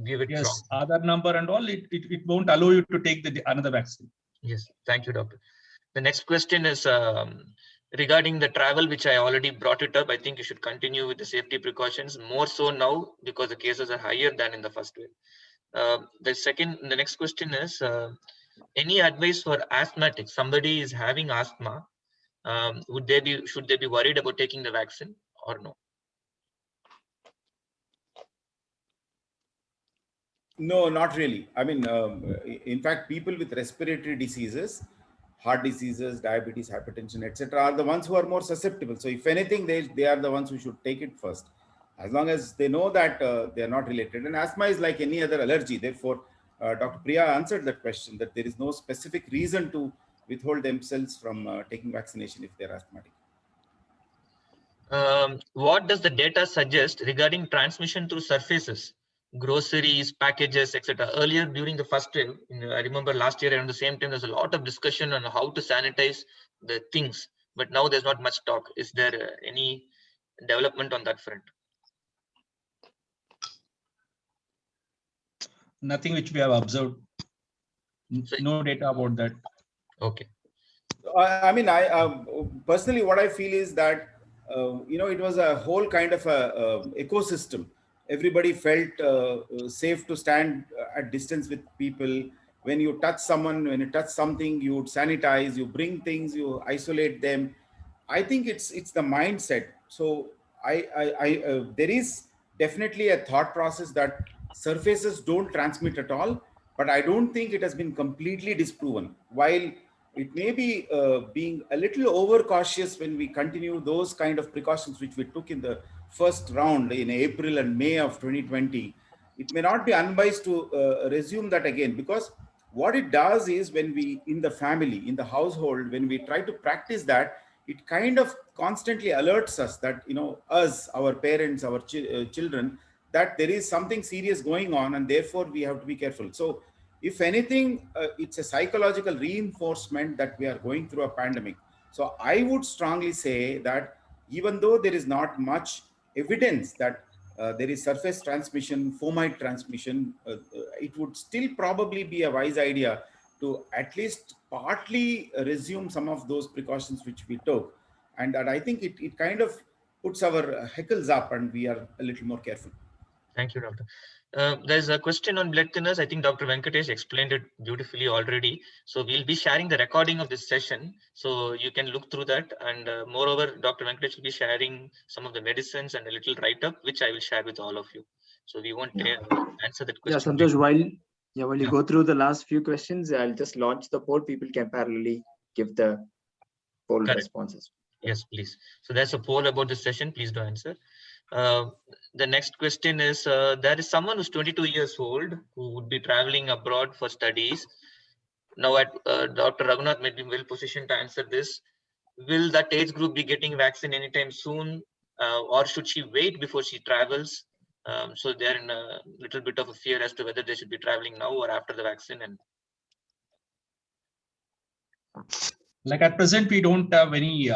give it yes, wrong. Aadhaar number and all. It won't allow you to take another vaccine. Yes, thank you, doctor. The next question is regarding the travel, which I already brought it up. I think you should continue with the safety precautions, more so now because the cases are higher than in the first wave. The next question is, any advice for asthmatics? Somebody is having asthma. Should they be worried about taking the vaccine or no? No, not really. I mean, in fact, people with respiratory diseases, heart diseases, diabetes, hypertension, etc., are the ones who are more susceptible. So, if anything, they are the ones who should take it first, as long as they know that they are not related. And asthma is like any other allergy. Therefore, Dr. Priya answered that question, that there is no specific reason to withhold themselves from taking vaccination if they are asthmatic. What does the data suggest regarding transmission through surfaces, groceries, packages, etc.? Earlier during the first wave, I remember last year around the same time, there's a lot of discussion on how to sanitize the things, but now there's not much talk. Is there any development on that front? Nothing which we have observed. No data about that. Okay. I mean, I personally, what I feel is that it was a whole kind of a ecosystem. Everybody felt safe to stand at distance with people. When you touch someone, when you touch something, you would sanitize, you bring things, you isolate them. I think it's the mindset. So there is definitely a thought process that surfaces don't transmit at all, but I don't think it has been completely disproven. While it may be being a little overcautious when we continue those kind of precautions which we took in the first round in April and May of 2020, it may not be unwise to resume that again, because what it does is, when we, in the family, in the household, when we try to practice that, it kind of constantly alerts us that, us, our parents, our children, that there is something serious going on, and therefore we have to be careful. So if anything, it's a psychological reinforcement that we are going through a pandemic. So I would strongly say that even though there is not much evidence that there is surface transmission, fomite transmission, it would still probably be a wise idea to at least partly resume some of those precautions which we took. And that, I think, it kind of puts our heckles up and we are a little more careful. Thank you, Doctor. There's a question on blood thinners. I think Dr. Venkatesh explained it beautifully already. So we'll be sharing the recording of this session, so you can look through that. And moreover, Dr. Venkatesh will be sharing some of the medicines and a little write-up, which I will share with all of you. So we won't answer that question. Yeah, Santosh, while you go through the last few questions, I'll just launch the poll. People can parallelly give the poll responses. Yes, please. So there's a poll about this session. Please do answer. The next question is, there is someone who's 22 years old who would be traveling abroad for studies. Now, Dr. Raghunath may be well positioned to answer this. Will that age group be getting vaccine anytime soon, or should she wait before she travels? So they're in a little bit of a fear as to whether they should be traveling now or after the vaccine. And like at present, we don't have any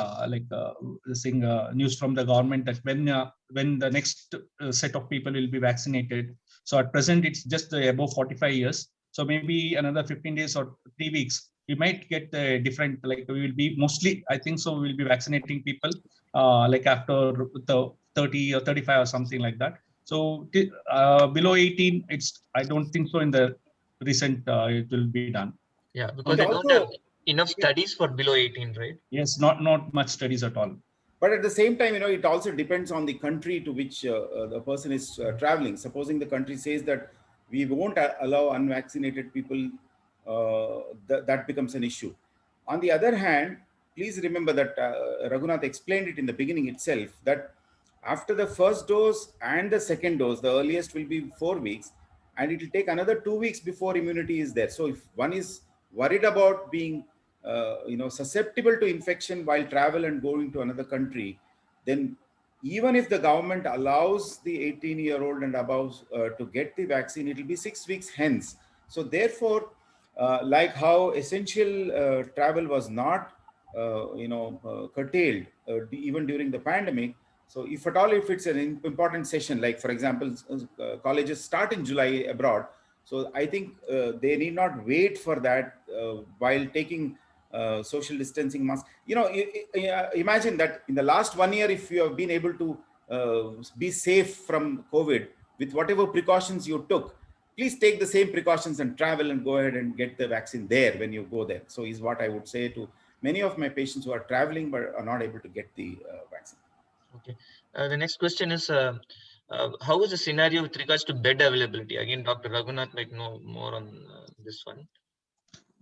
news from the government that when the next set of people will be vaccinated. So at present, it's just above 45 years. So maybe another 15 days or 3 weeks, we might get different, like we will be mostly, I think so, we will be vaccinating people like after the 30 or 35 or something like that. So below 18, I don't think so in the recent it will be done. Yeah, because they don't have enough studies for below 18, right? Yes, not much studies at all. But at the same time, it also depends on the country to which the person is traveling. Supposing the country says that we won't allow unvaccinated people, that becomes an issue. On the other hand, please remember that Raghunath explained it in the beginning itself, that after the first dose and the second dose, the earliest will be 4 weeks, and it will take another 2 weeks before immunity is there. So if one is worried about being susceptible to infection while travel and going to another country, then even if the government allows the 18-year-old and above to get the vaccine, it will be 6 weeks hence. So therefore, like how essential travel was not curtailed even during the pandemic. So if at all, if it's an important session, like for example, colleges start in July abroad. So I think they need not wait for that while taking social distancing masks. Imagine that in the last 1 year, if you have been able to be safe from COVID with whatever precautions you took, please take the same precautions and travel and go ahead and get the vaccine there when you go there. So is what I would say to many of my patients who are traveling but are not able to get the vaccine. Okay. The next question is, How is the scenario with regards to bed availability? Again, Dr. Raghunath might know more on this one.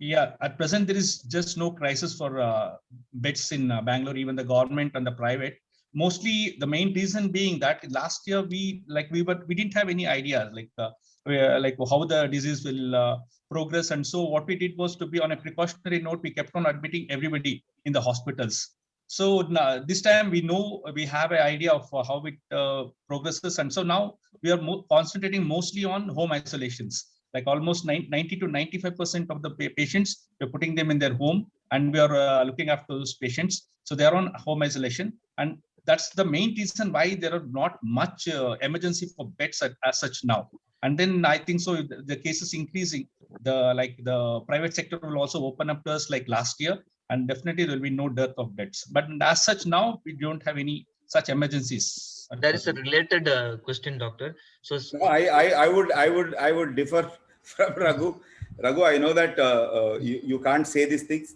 Yeah, at present there is just no crisis for beds in Bangalore, even the government and the private. Mostly the main reason being that last year we didn't have any idea like how the disease will progress, and so what we did was to be on a precautionary note. We kept on admitting everybody in the hospitals. So this time we know we have an idea of how it progresses, and so now we are concentrating mostly on home isolations. Like almost 90 to 95% of the patients, we're putting them in their home, and we are looking after those patients. So they are on home isolation, and that's the main reason why there are not much emergency for beds as such now. And then I think so the cases increasing, the private sector will also open up to us like last year, and definitely there will be no dearth of beds. But as such now we don't have any such emergencies. There is a related question, doctor. So No, I would differ from Raghu. Raghu, I know that you can't say these things.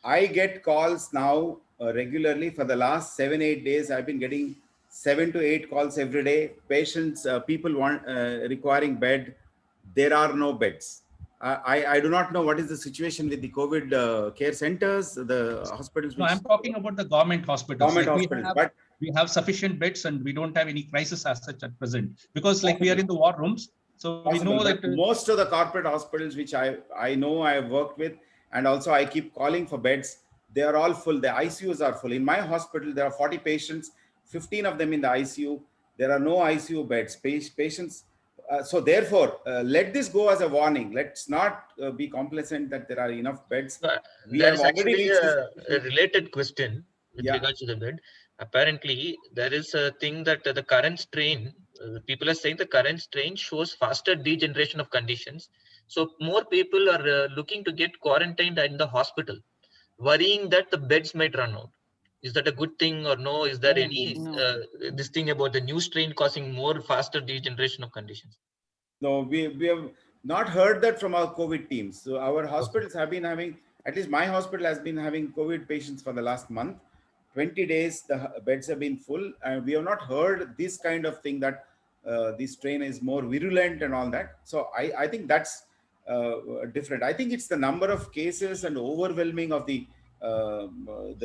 I get calls now regularly. For the last 7-8 days, I've been getting 7 to 8 calls every day. Patients, people want requiring bed. There are no beds. I do not know what is the situation with the COVID care centers, the hospitals. No, I'm talking about the government hospitals. Government Like hospitals, but we have sufficient beds, and we don't have any crisis as such at present, because like we are in the war rooms. So we know that most of the corporate hospitals, which I know I have worked with, and also I keep calling for beds, they are all full. The ICUs are full. In my hospital, there are 40 patients, 15 of them in the ICU. There are no ICU beds. Patients. So therefore, let this go as a warning. Let's not be complacent that there are enough beds. We there have is already actually reached a related question with regards to the bed. Apparently, there is a thing that the current strain, people are saying the current strain shows faster degeneration of conditions. So more people are looking to get quarantined in the hospital, worrying that the beds might run out. Is that a good thing or no? Is there any this thing about the new strain causing more faster degeneration of conditions? No, we have not heard that from our COVID teams. So our hospitals have been having, at least my hospital has been having COVID patients for the last month. 20 days, the beds have been full, and we have not heard this kind of thing that this strain is more virulent and all that. So I think that's different. I think it's the number of cases and overwhelming of the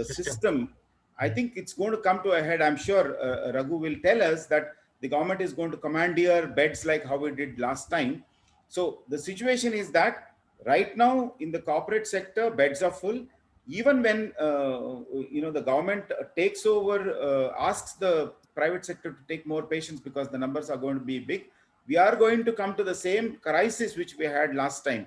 system. I think it's going to come to a head. I'm sure Raghu will tell us that the government is going to commandeer beds like how we did last time. So the situation is that right now in the corporate sector, beds are full. Even when the government takes over, asks the private sector to take more patients because the numbers are going to be big, we are going to come to the same crisis which we had last time.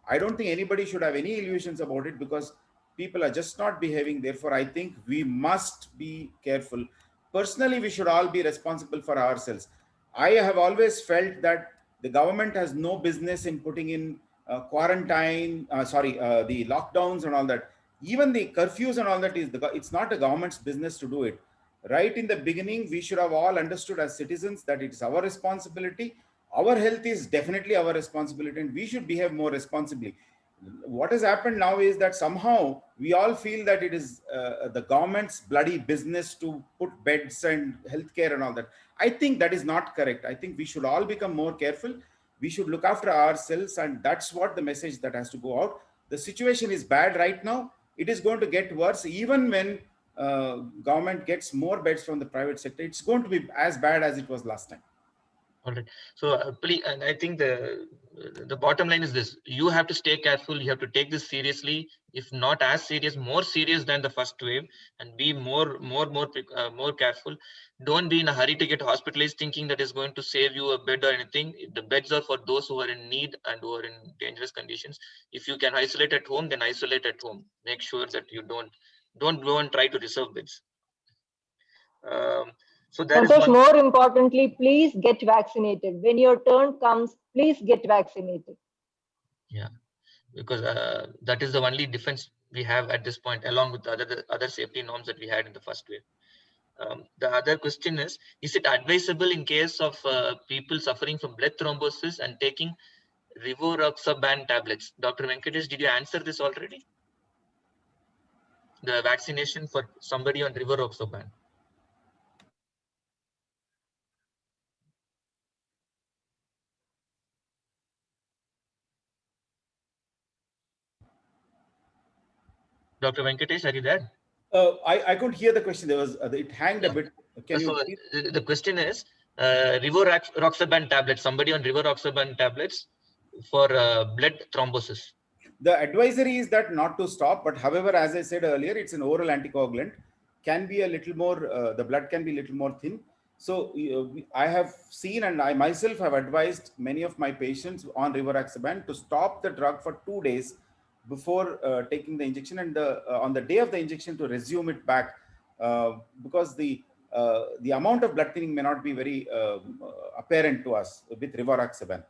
I don't think anybody should have any illusions about it, because people are just not behaving. Therefore, I think we must be careful. Personally, we should all be responsible for ourselves. I have always felt that the government has no business in putting in quarantine, the lockdowns and all that. Even the curfews and all that it's not a government's business to do it. Right in the beginning, we should have all understood as citizens that it's our responsibility. Our health is definitely our responsibility, and we should behave more responsibly. What has happened now is that somehow we all feel that it is the government's bloody business to put beds and healthcare and all that. I think that is not correct. I think we should all become more careful. We should look after ourselves, and that's what the message that has to go out. The situation is bad right now. It is going to get worse. Even when government gets more beds from the private sector, it's going to be as bad as it was last time. All right. So please, and I think the bottom line is this: you have to stay careful. You have to take this seriously. If not as serious, more serious than the first wave, and be more careful. Don't be in a hurry to get hospitalized, thinking that is going to save you a bed or anything. The beds are for those who are in need and who are in dangerous conditions. If you can isolate at home, then isolate at home. Make sure that you don't go and try to reserve beds. So Santosh, more importantly, please get vaccinated. When your turn comes, please get vaccinated. Yeah, because that is the only defense we have at this point, along with the other safety norms that we had in the first wave. The other question is it advisable in case of people suffering from blood thrombosis and taking rivaroxaban tablets? Dr. Venkatesh, did you answer this already? The vaccination for somebody on rivaroxaban. Dr. Venkatesh, are you there? I couldn't hear the question. There was it hanged a bit. Can you So repeat? the question is, rivaroxaban tablets, somebody on rivaroxaban tablets for blood thrombosis. The advisory is that not to stop, but however, as I said earlier, it's an oral anticoagulant, can be a little more, the blood can be a little more thin. So I have seen, and I myself have advised many of my patients on rivaroxaban to stop the drug for 2 days before taking the injection, and on the day of the injection to resume it back, because the amount of blood thinning may not be very apparent to us with rivaroxaban.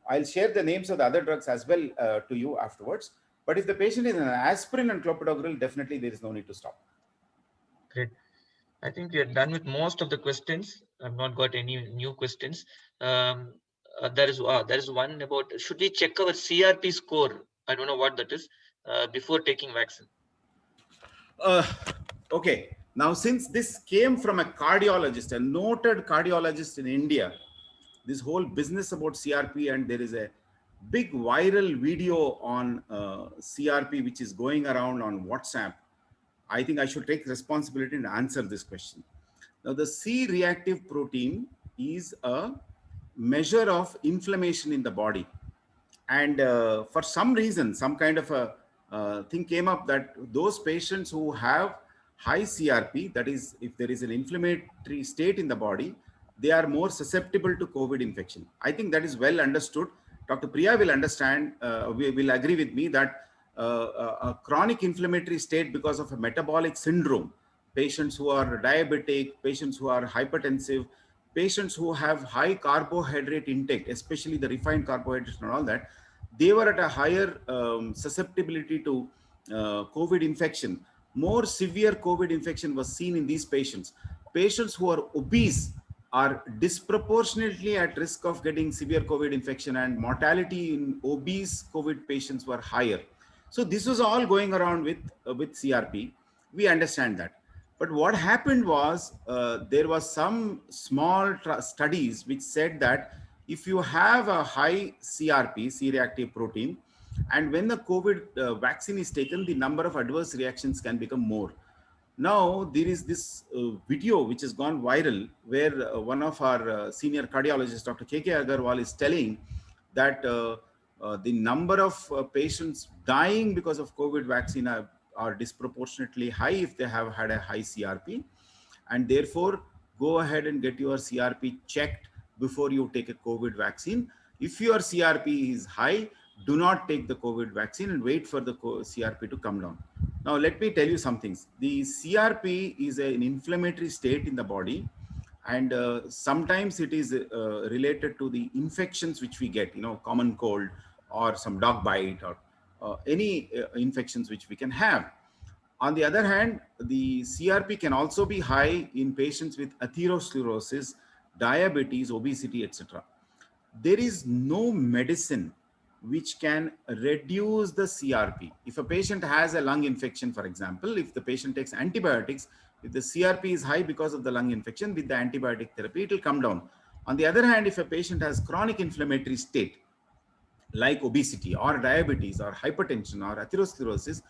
I'll share the names of the other drugs as well to you afterwards. But if the patient is on aspirin and clopidogrel, definitely there is no need to stop. Great. I think we are done with most of the questions. I've not got any new questions. There is one about, should we check our CRP score? I don't know what that is, before taking vaccine. Okay. Now, since this came from a cardiologist, a noted cardiologist in India, this whole business about CRP, and there is a big viral video on CRP which is going around on WhatsApp. I think I should take responsibility and answer this question. Now, the C-reactive protein is a measure of inflammation in the body. And for some reason, some kind of a thing came up that those patients who have high CRP, that is, if there is an inflammatory state in the body, they are more susceptible to COVID infection. I think that is well understood. Dr. Priya will understand, will agree with me that a chronic inflammatory state because of a metabolic syndrome, patients who are diabetic, patients who are hypertensive, patients who have high carbohydrate intake, especially the refined carbohydrates and all that, they were at a higher susceptibility to COVID infection. More severe COVID infection was seen in these patients. Patients who are obese are disproportionately at risk of getting severe COVID infection, and mortality in obese COVID patients were higher. So this was all going around with CRP. We understand that. But what happened was there was some small studies which said that if you have a high CRP, C-reactive protein, and when the COVID vaccine is taken, the number of adverse reactions can become more. Now, there is this video which has gone viral where one of our senior cardiologists, Dr. KK Agarwal, is telling that the number of patients dying because of COVID vaccine are disproportionately high if they have had a high CRP, and therefore go ahead and get your CRP checked before you take a COVID vaccine. If your CRP is high, do not take the COVID vaccine and wait for the CRP to come down. Now, let me tell you some things. The CRP is an inflammatory state in the body, and sometimes it is related to the infections which we get, common cold or some dog bite or any infections which we can have. On the other hand, the CRP can also be high in patients with atherosclerosis, diabetes, obesity, etc. There is no medicine which can reduce the CRP. If a patient has a lung infection, for example, if the patient takes antibiotics, if the CRP is high because of the lung infection, with the antibiotic therapy, it will come down. On the other hand, if a patient has chronic inflammatory state, like obesity or diabetes or hypertension or atherosclerosis,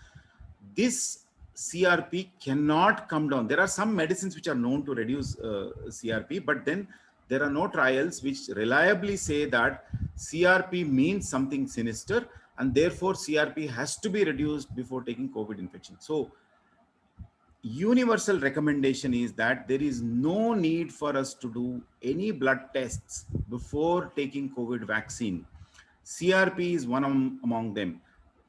this CRP cannot come down. There are some medicines which are known to reduce CRP, but then there are no trials which reliably say that CRP means something sinister, and therefore CRP has to be reduced before taking COVID infection. So universal recommendation is that there is no need for us to do any blood tests before taking COVID vaccine. CRP is one among them.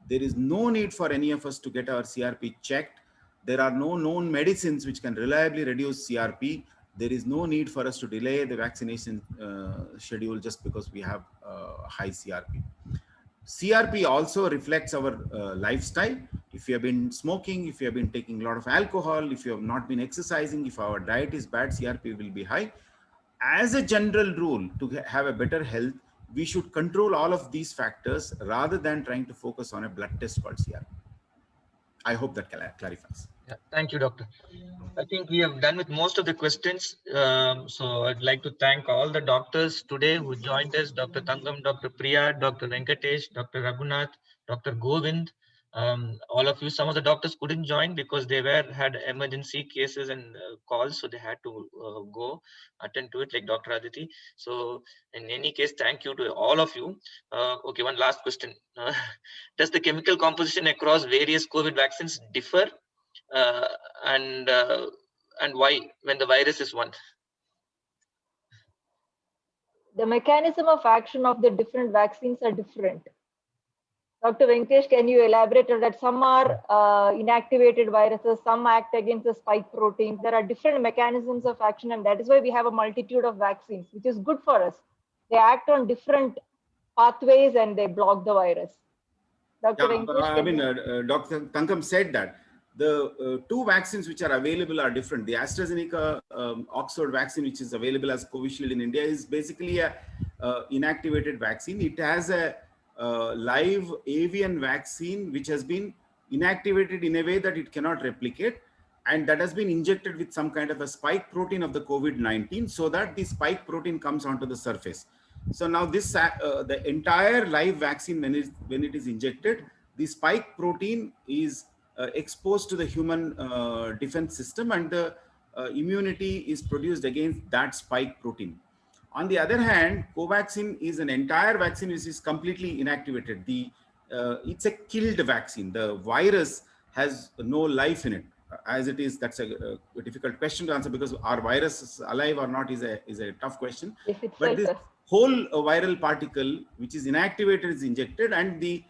There is no need for any of us to get our CRP checked. There are no known medicines which can reliably reduce CRP. There is no need for us to delay the vaccination schedule just because we have high CRP. CRP also reflects our lifestyle. If you have been smoking, if you have been taking a lot of alcohol, if you have not been exercising, if our diet is bad, CRP will be high. As a general rule, to have a better health, we should control all of these factors rather than trying to focus on a blood test called CRP. I hope that clarifies. Yeah, thank you, doctor. I think we have done with most of the questions. So I'd like to thank all the doctors today who joined us, Dr. Thangam, Dr. Priya, Dr. Venkatesh, Dr. Raghunath, Dr. Govind, All of you, some of the doctors couldn't join because they had emergency cases and calls, so they had to go attend to it, like Dr. Aditi. So in any case, thank you to all of you. Okay, one last question. Does the chemical composition across various COVID vaccines differ, and why, when the virus is one? The mechanism of action of the different vaccines are different. Dr. Venkatesh, can you elaborate on that? Some are inactivated viruses, some act against the spike proteins. There are different mechanisms of action, and that is why we have a multitude of vaccines, which is good for us. They act on different pathways and they block the virus. Dr. Venkatesh, Dr. Tangam said that the two vaccines which are available are different. The AstraZeneca Oxford vaccine, which is available as Covishield in India, is basically a inactivated vaccine. It has a live avian vaccine which has been inactivated in a way that it cannot replicate, and that has been injected with some kind of a spike protein of the COVID-19 so that the spike protein comes onto the surface. So now this the entire live vaccine, when it is injected, the spike protein is exposed to the human defense system, and the immunity is produced against that spike protein. On the other hand, Covaxin is an entire vaccine which is completely inactivated. It's a killed vaccine. The virus has no life in it. As it is, that's a difficult question to answer, because our virus is alive or not is a tough question. But this whole viral particle, which is inactivated, is injected, and the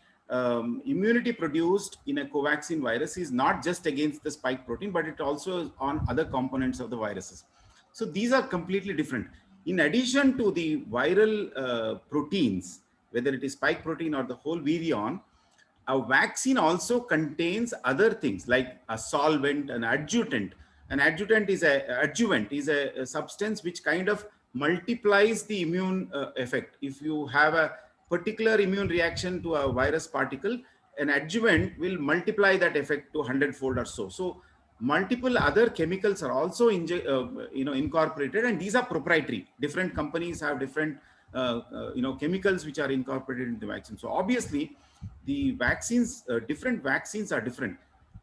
immunity produced in a Covaxin virus is not just against the spike protein, but it also is on other components of the viruses. So these are completely different. In addition to the viral proteins, whether it is spike protein or the whole virion, a vaccine also contains other things like a solvent, an adjutant. An adjutant is a substance which kind of multiplies the immune effect. If you have a particular immune reaction to a virus particle, an adjuvant will multiply that effect to 100-fold or so. So multiple other chemicals are also incorporated, and these are proprietary. Different companies have different chemicals which are incorporated in the vaccine. So obviously the vaccines, different vaccines are different,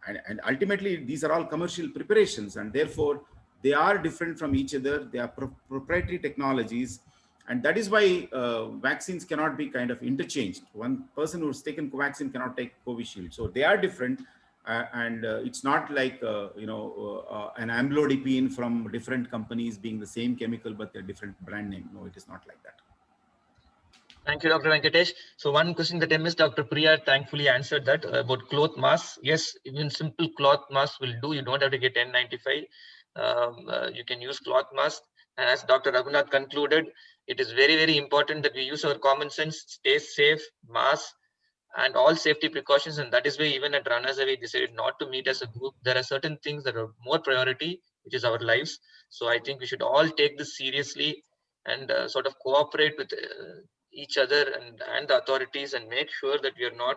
and ultimately these are all commercial preparations, and therefore they are different from each other. They are proprietary technologies, and that is why vaccines cannot be kind of interchanged. One person who's taken Covaxin cannot take Covishield. So they are different. And it's not like an amlodipine from different companies being the same chemical but they're different brand name. No, it is not like that. Thank you, Dr. Venkatesh. So one question that I missed, Dr. Priya thankfully answered that about cloth masks. Yes, even simple cloth masks will do. You don't have to get N95. You can use cloth masks. And as Dr. Raghunath concluded, it is very, very important that we use our common sense, stay safe, mask, and all safety precautions. And that is why even at Runners Away, we decided not to meet as a group. There are certain things that are more priority, which is our lives. So I think we should all take this seriously and sort of cooperate with each other and the authorities, and make sure that we are not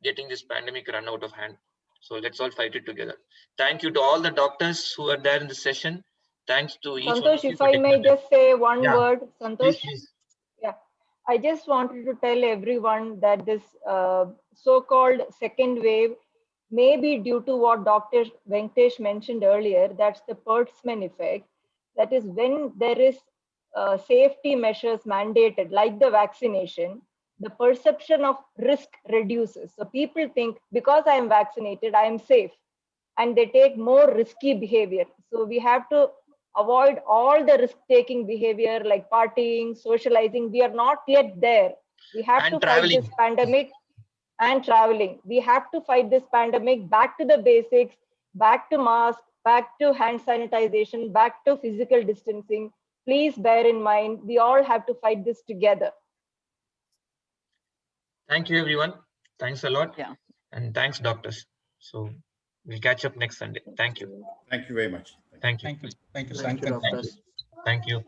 getting this pandemic run out of hand. So let's all fight it together. Thank you to all the doctors who are there in the session. Thanks to each one of you. Santosh, if I may just say one word, Santosh. Please. Yeah, I just wanted to tell everyone that this so-called second wave may be due to what Dr. Venkatesh mentioned earlier. That's the Kurtzman effect. That is when there is safety measures mandated, like the vaccination, the perception of risk reduces. So people think because I am vaccinated, I am safe, and they take more risky behavior. So we have to avoid all the risk-taking behavior like partying, socializing. We are not yet there. We have to fight this pandemic, and traveling. We have to fight this pandemic back to the basics, back to mask, back to hand sanitization, back to physical distancing. Please bear in mind, we all have to fight this together. Thank you, everyone. Thanks a lot. Yeah. And thanks, doctors. So we'll catch up next Sunday. Thank you. Thank you very much. Thank you. Thank you. Thank you. Thank you, doctors. Thank you.